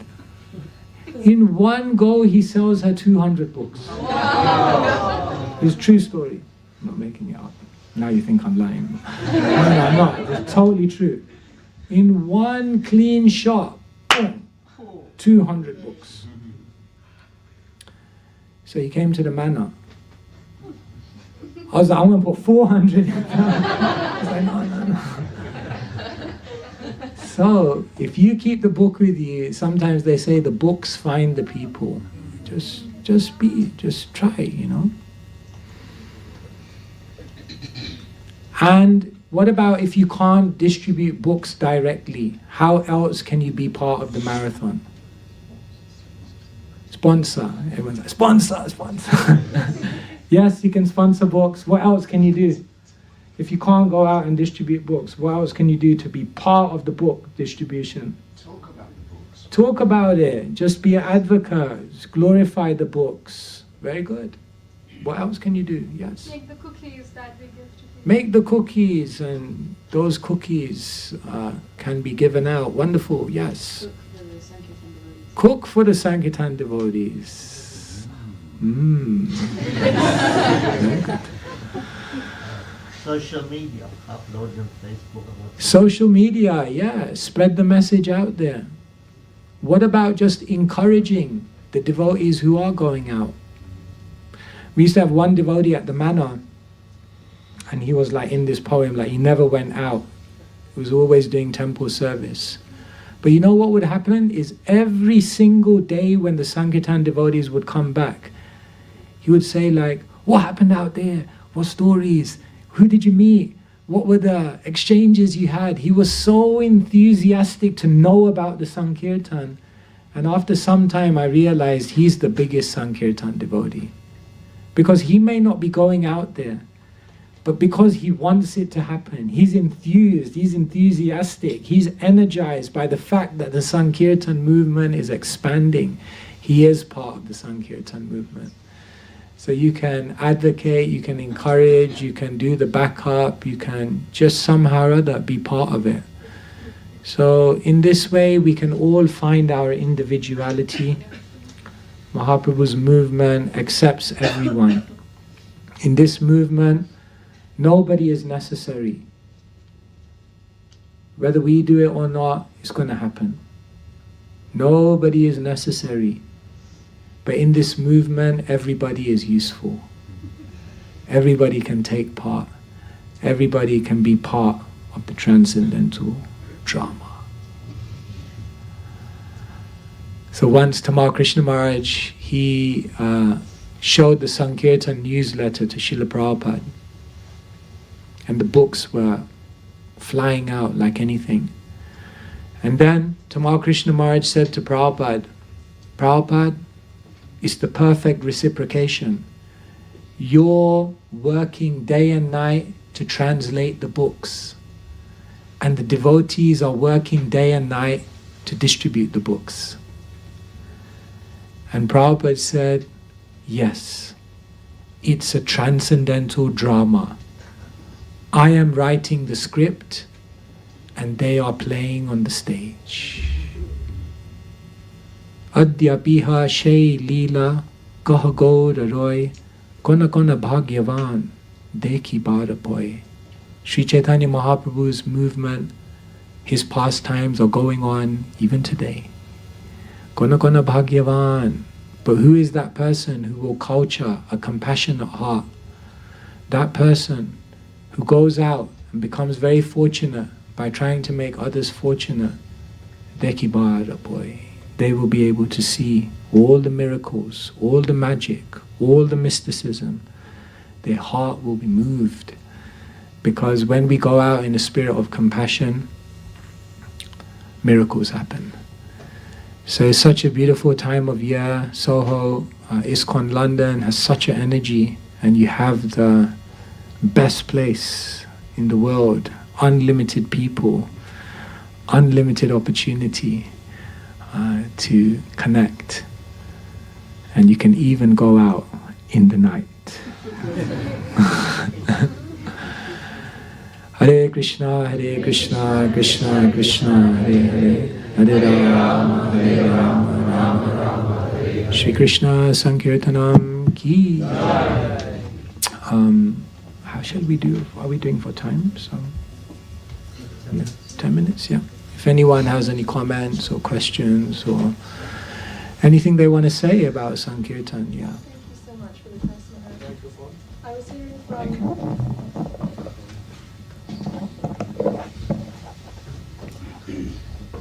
In one go, he sells her 200 books. Wow. It's a true story. I'm not making it up. Now you think I'm lying. No, I'm not. It's totally true. In one clean shot, 200 books. So he came to the manor. I was like, I'm going to put 400 in. I was like, no. So, if you keep the book with you, sometimes they say the books find the people. Just try, And what about if you can't distribute books directly? How else can you be part of the marathon? Sponsor. Everyone's like, sponsor. Yes, you can sponsor books. What else can you do? If you can't go out and distribute books, what else can you do to be part of the book distribution? Talk about the books. Talk about it. Just be an advocate. Glorify the books. Very good. What else can you do? Yes. Make the cookies that we give to people. Make the cookies, and those cookies can be given out. Wonderful. Yes. Cook for the Sankirtan devotees. Very good. Social media, upload on Facebook. Social media, yeah, spread the message out there. What about just encouraging the devotees who are going out? We used to have one devotee at the manor, and he was like in this poem, like he never went out. He was always doing temple service. But you know what would happen is every single day when the Sankirtan devotees would come back, he would say like, what happened out there? What stories? Who did you meet? What were the exchanges you had? He was so enthusiastic to know about the Sankirtan. And after some time I realized he's the biggest Sankirtan devotee. Because he may not be going out there, but because he wants it to happen, he's enthused, he's enthusiastic, he's energized by the fact that the Sankirtan movement is expanding. He is part of the Sankirtan movement. So you can advocate, you can encourage, you can do the backup, you can just somehow or other be part of it. So in this way we can all find our individuality. Mahaprabhu's movement accepts everyone. In this movement, nobody is necessary. Whether we do it or not, it's going to happen. Nobody is necessary. But in this movement, everybody is useful. Everybody can take part. Everybody can be part of the transcendental drama. So once Tamal Krishna Maharaj, he showed the Sankirtan newsletter to Srila Prabhupada, and the books were flying out like anything. And then Tamal Krishna Maharaj said to Prabhupada, Prabhupada, it's the perfect reciprocation. You're working day and night to translate the books, and the devotees are working day and night to distribute the books. And Prabhupada said, yes, it's a transcendental drama. I am writing the script and they are playing on the stage. Adyapiha Shay Leela Kahagod Aroy Kona Kona Bhagyavan Dekhi Bhadapoy. Sri Chaitanya Mahaprabhu's movement, his pastimes are going on even today. Kona Kona Bhagyavan. But who is that person who will culture a compassionate heart? That person who goes out and becomes very fortunate by trying to make others fortunate. Dekhi Bhadapoy. They will be able to see all the miracles, all the magic, all the mysticism. Their heart will be moved. Because when we go out in a spirit of compassion, miracles happen. So it's such a beautiful time of year. Soho, ISKCON London has such an energy, and you have the best place in the world, unlimited people, unlimited opportunity to connect. And you can even go out in the night. Hare Krishna, Krishna Krishna, Hare Hare. Hare Rama, Rama Rama, Hare. Shri Krishna Sankirtanam ki. How shall we do? Are we doing for time? So, yeah, 10 minutes, yeah. If anyone has any comments or questions or anything they want to say about Sankirtan, yeah. Thank you so much for the question. I was hearing from...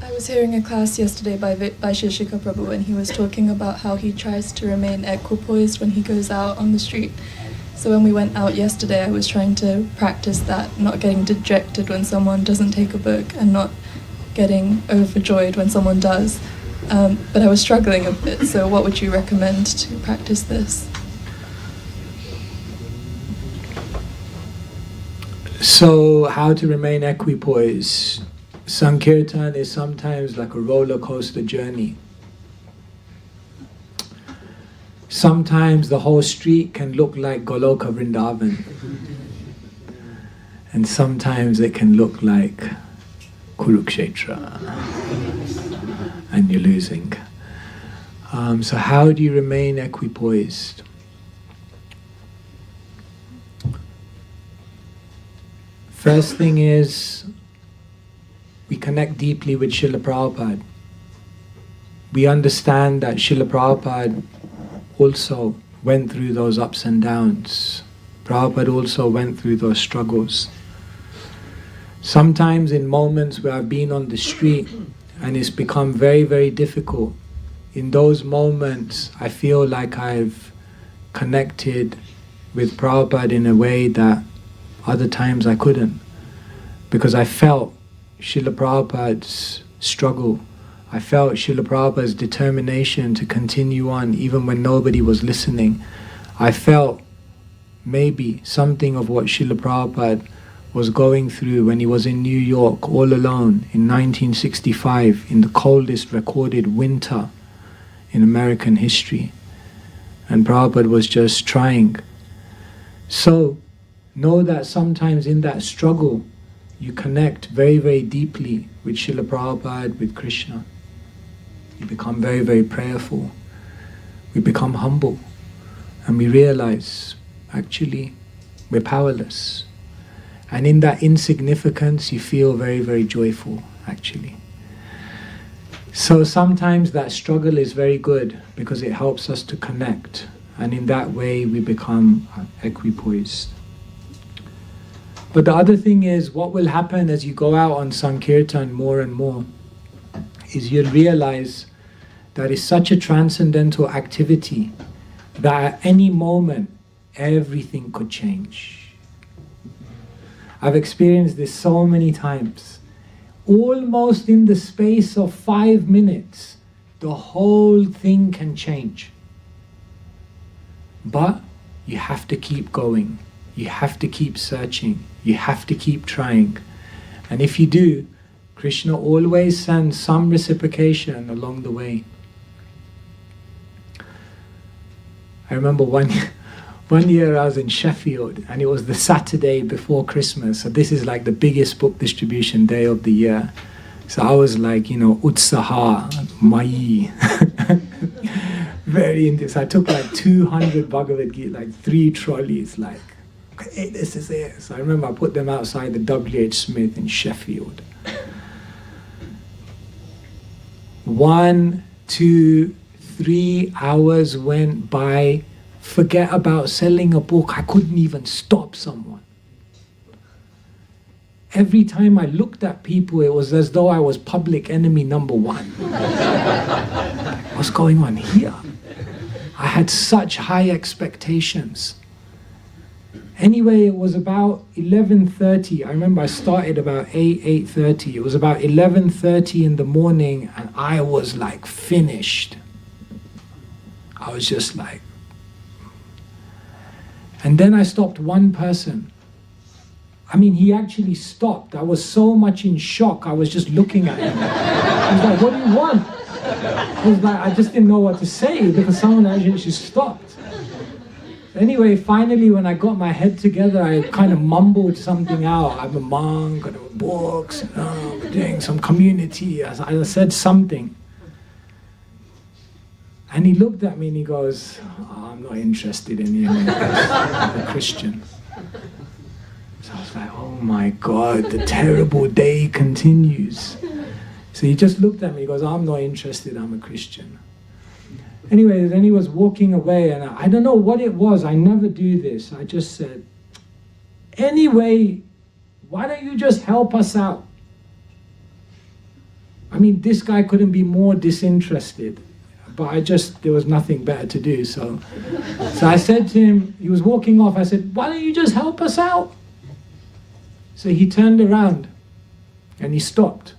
I was hearing a class yesterday by Shishika Prabhu, and he was talking about how he tries to remain equipoised when he goes out on the street. So when we went out yesterday, I was trying to practice that, not getting dejected when someone doesn't take a book and not getting overjoyed when someone does. But I was struggling a bit, so what would you recommend to practice this? So how to remain equipoised? Sankirtan is sometimes like a roller coaster journey. Sometimes the whole street can look like Goloka Vrindavan. And sometimes it can look like Kurukshetra. And you're losing. So how do you remain equipoised? First thing is, we connect deeply with Srila Prabhupada. We understand that Srila Prabhupada also went through those ups and downs. Prabhupada also went through those struggles. Sometimes in moments where I've been on the street and it's become very, very difficult, in those moments I feel like I've connected with Prabhupada in a way that other times I couldn't. Because I felt Srila Prabhupada's struggle. I felt Srila Prabhupada's determination to continue on even when nobody was listening. I felt maybe something of what Srila Prabhupada was going through when he was in New York all alone in 1965, in the coldest recorded winter in American history. And Prabhupada was just trying. So know that sometimes in that struggle you connect very, very deeply with Srila Prabhupada, with Krishna. You become very, very prayerful. We become humble. And we realize, actually, we're powerless. And in that insignificance, you feel very, very joyful, actually. So sometimes that struggle is very good because it helps us to connect, and in that way we become equipoised. But the other thing is, what will happen as you go out on Sankirtan more and more is you'll realize that it's such a transcendental activity that at any moment everything could change. I've experienced this so many times. Almost in the space of 5 minutes, the whole thing can change. But you have to keep going. You have to keep searching. You have to keep trying. And if you do, Krishna always sends some reciprocation along the way. I remember one year I was in Sheffield, and it was the Saturday before Christmas. So this is like the biggest book distribution day of the year. So I was like, Utsaha, Mai. Very into this. I took like 200 Bhagavad Gita, like 3 trolleys, like, okay, this is it. So I remember I put them outside the W.H. Smith in Sheffield. 1, 2, 3 hours went by. Forget about selling a book. I couldn't even stop someone. Every time I looked at people, it was as though I was public enemy number 1. What's going on here? I had such high expectations. Anyway, it was about 11:30. I remember I started about 8:30. It was about 11:30 in the morning, and I was like finished. I was just like... And then I stopped one person. I mean, he actually stopped. I was so much in shock, I was just looking at him. I was like, what do you want? I was like, I just didn't know what to say because someone actually stopped. Anyway, finally, when I got my head together, I kind of mumbled something out. I'm a monk, I do books, we're doing some community. I said something. And he looked at me and he goes, I'm not interested in you, I'm a Christian. So I was like, oh my God, the terrible day continues. So he just looked at me, he goes, I'm not interested, I'm a Christian. Anyway, then he was walking away, and I don't know what it was, I never do this. I just said, anyway, why don't you just help us out? I mean, this guy couldn't be more disinterested. But there was nothing better to do, so I said to him, he was walking off, I said, why don't you just help us out? So he turned around and he stopped.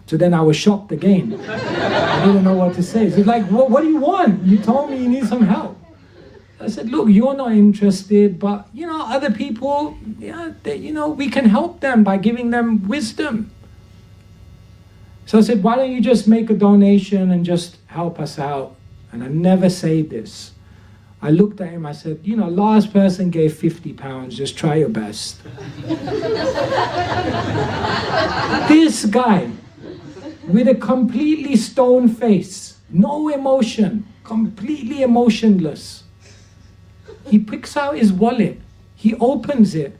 So then I was shocked again. I didn't know what to say. So he's like, what do you want? You told me you need some help. I said, look, you're not interested, but other people, we can help them by giving them wisdom. So I said, why don't you just make a donation and just help us out? And I never say this. I looked at him, I said, last person gave £50, just try your best. This guy, with a completely stone face, no emotion, completely emotionless. He picks out his wallet, he opens it,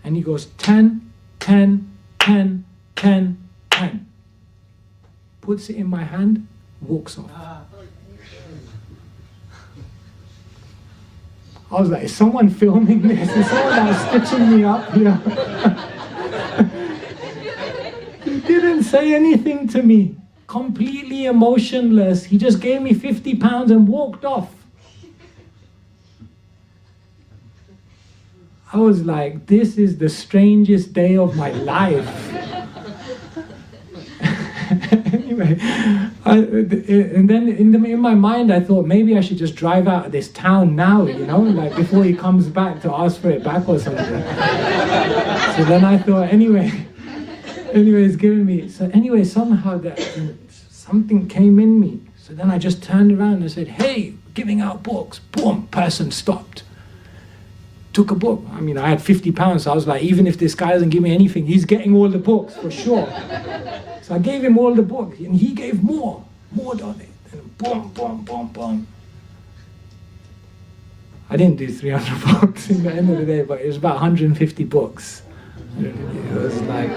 and he goes, 10, 10, 10, 10, 10. Puts it in my hand, walks off. I was like, is someone filming this? Is someone stitching me up here? He didn't say anything to me. Completely emotionless. He just gave me £50 and walked off. I was like, this is the strangest day of my life. Anyway, and then in my mind I thought maybe I should just drive out of this town now, like before he comes back to ask for it back or something. So then I thought, anyway, he's giving me. So anyway, somehow something came in me. So then I just turned around and I said, hey, giving out books. Boom, person stopped. Took a book. I mean, I had £50, so I was like, even if this guy doesn't give me anything, he's getting all the books for sure. So I gave him all the books, and he gave more on it. And boom, boom, boom, boom. I didn't do 300 books in the end of the day, but it was about 150 books. It was like...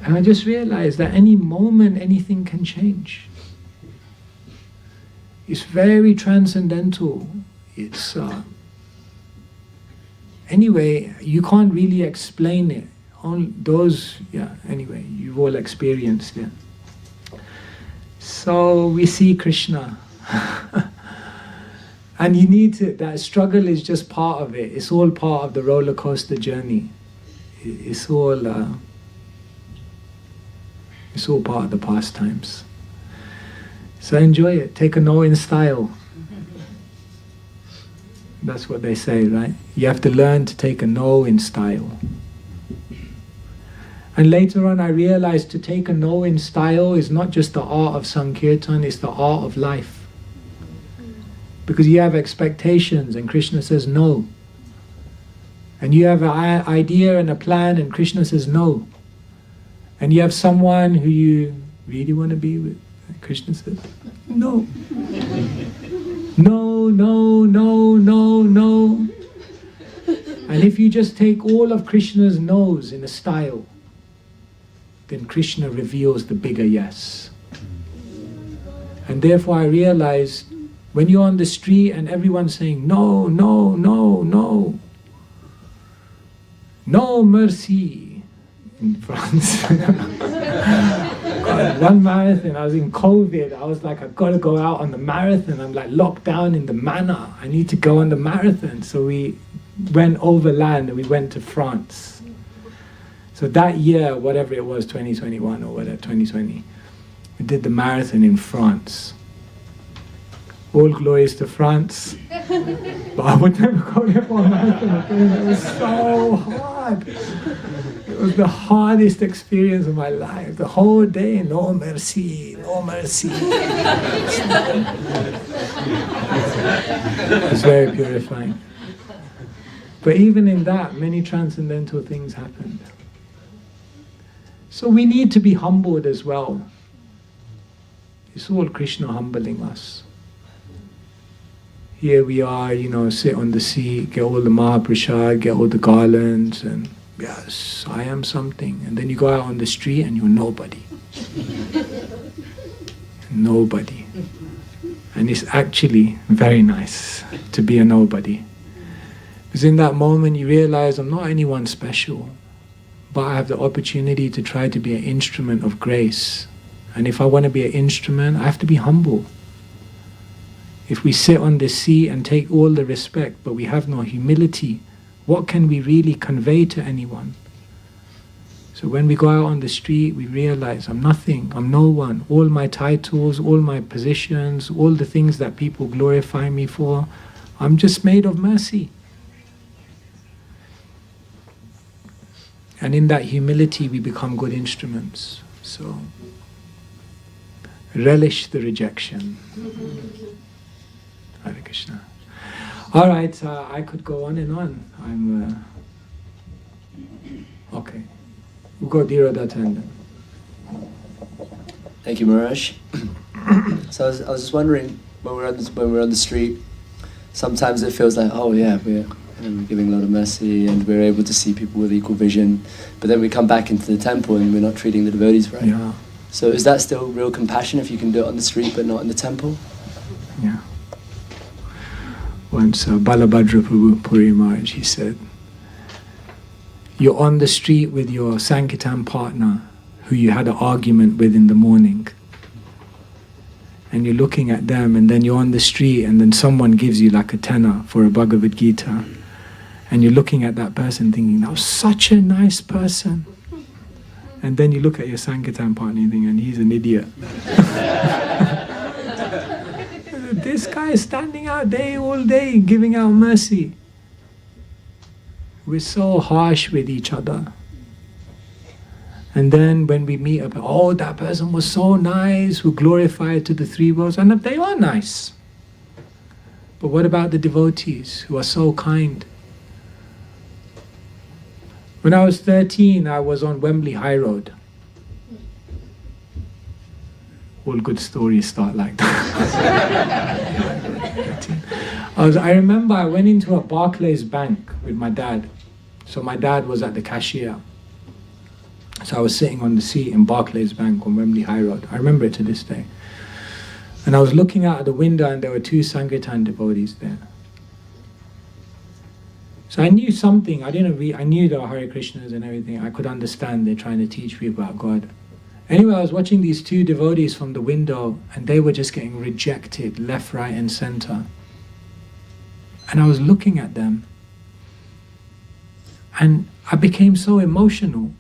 And I just realized that any moment, anything can change. It's very transcendental. It's anyway, you can't really explain it. Anyway, you've all experienced it. So we see Krishna. And you need to, that struggle is just part of it. It's all part of the roller coaster journey. It's all part of the pastimes. So enjoy it. Take a no in style. That's what they say, right? You have to learn to take a no in style. And later on I realized to take a no in style is not just the art of Sankirtan, it's the art of life. Because you have expectations and Krishna says no. And you have an idea and a plan and Krishna says no. And you have someone who you really want to be with. And Krishna says no. No, no, no, no, no. And if you just take all of Krishna's no's in a style, then Krishna reveals the bigger yes. And therefore I realized, when you're on the street and everyone's saying, no, no, no, no, no mercy, in France. God, one marathon, I was in COVID, I was like, I've got to go out on the marathon. I'm like locked down in the manor. I need to go on the marathon. So we went overland and we went to France. So that year, whatever it was, 2021 or whatever, 2020, we did the marathon in France. All glories to France. But I would never go there for a marathon again. It was so hard. It was the hardest experience of my life. The whole day, no mercy, no mercy. It's very purifying. But even in that, many transcendental things happened. So we need to be humbled as well. It's all Krishna humbling us. Here we are, sit on the seat, get all the Mahaprasad, get all the garlands, and yes, I am something. And then you go out on the street and you're nobody. Nobody. And it's actually very nice to be a nobody. Because in that moment you realize I'm not anyone special, but I have the opportunity to try to be an instrument of grace. And if I want to be an instrument, I have to be humble. If we sit on this seat and take all the respect, but we have no humility, what can we really convey to anyone? So when we go out on the street, we realize I'm nothing, I'm no one. All my titles, all my positions, all the things that people glorify me for, I'm just made of mercy. And in that humility, we become good instruments. So, relish the rejection. Hare Krishna. All right, I could go on and on. Okay. We'll go Dhirodhatan then. Thank you, Maharaj. So I was just wondering, when we're on the street, sometimes it feels like, oh yeah, we're giving a lot of mercy and we're able to see people with equal vision, but then we come back into the temple and we're not treating the devotees right. Yeah. So is that still real compassion if you can do it on the street but not in the temple? Yeah. Once Balabhadra Prabhu Puri Maharaj, he said, you're on the street with your Sankirtan partner who you had an argument with in the morning, and you're looking at them, and then you're on the street and then someone gives you like a tenner for a Bhagavad Gita, and you're looking at that person thinking, that was such a nice person, and then you look at your Sankirtan partner and think, and he's an idiot. This guy is standing out all day giving out mercy. We're so harsh with each other. And then when we meet up, oh, that person was so nice, who glorified to the three worlds, and they are nice. But what about the devotees who are so kind? When I was 13, I was on Wembley High Road. All good stories start like that. I remember I went into a Barclays bank with my dad. So my dad was at the cashier. So I was sitting on the seat in Barclays Bank on Wembley High Road. I remember it to this day. And I was looking out of the window and there were 2 Sankirtan devotees there. So I knew something. I knew there were Hare Krishnas and everything. I could understand they're trying to teach people about God. Anyway, I was watching these 2 devotees from the window and they were just getting rejected left, right and center. And I was looking at them and I became so emotional.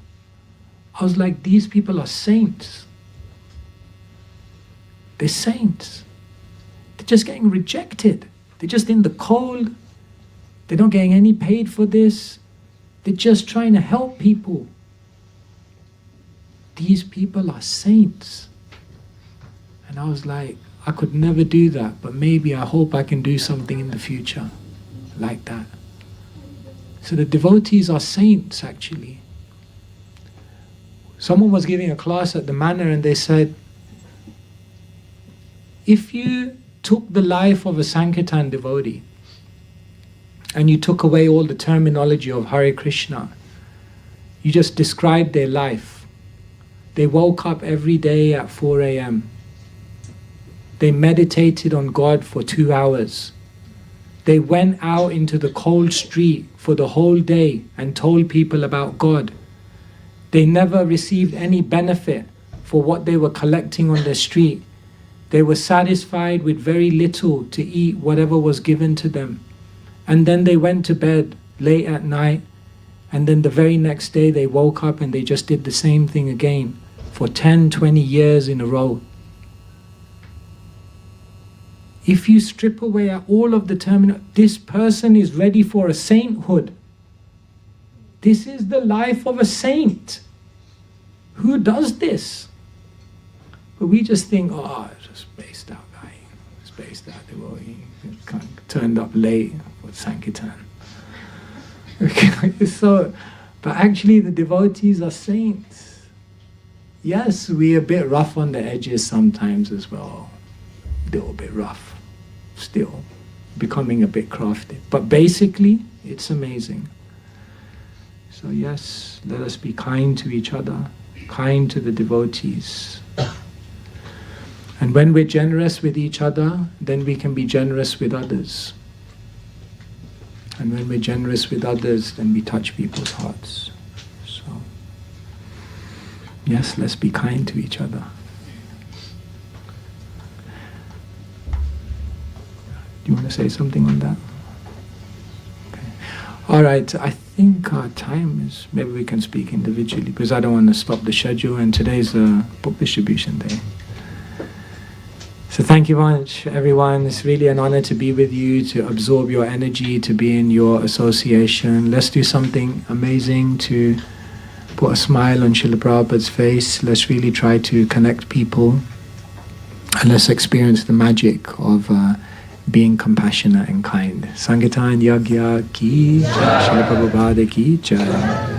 I was like, these people are saints. They're saints. They're just getting rejected. They're just in the cold. They're not getting any paid for this. They're just trying to help people. These people are saints. And I was like, I could never do that, but maybe I hope I can do something in the future like that. So the devotees are saints, actually. Someone was giving a class at the manor and they said, if you took the life of a Sankirtan devotee and you took away all the terminology of Hare Krishna, you just described their life. They woke up every day at 4 a.m. They meditated on God for 2 hours. They went out into the cold street for the whole day and told people about God. They never received any benefit for what they were collecting on the street. They were satisfied with very little to eat whatever was given to them. And then they went to bed late at night, and then the very next day they woke up and they just did the same thing again for 10, 20 years in a row. If you strip away all of the terminology, this person is ready for a sainthood. This is the life of a saint. Who does this? But we just think, oh, it's a spaced out guy, spaced out devotee, turned up late for Sankirtan. But actually the devotees are saints. Yes, we're a bit rough on the edges sometimes as well. A little bit rough, still becoming a bit crafty. But basically, it's amazing. So yes, let us be kind to each other, kind to the devotees. And when we're generous with each other, then we can be generous with others. And when we're generous with others, then we touch people's hearts. So, yes, let's be kind to each other. Do you want to say something on that? Okay. All right, I think our time is, maybe we can speak individually, because I don't want to stop the schedule, and today's a book distribution day. So thank you very much, everyone. It's really an honor to be with you, to absorb your energy, to be in your association. Let's do something amazing to put a smile on Srila Prabhupada's face. Let's really try to connect people, and let's experience the magic of being compassionate and kind. Sankirtan Yagya ki jai, Srila Prabhupada ki jai.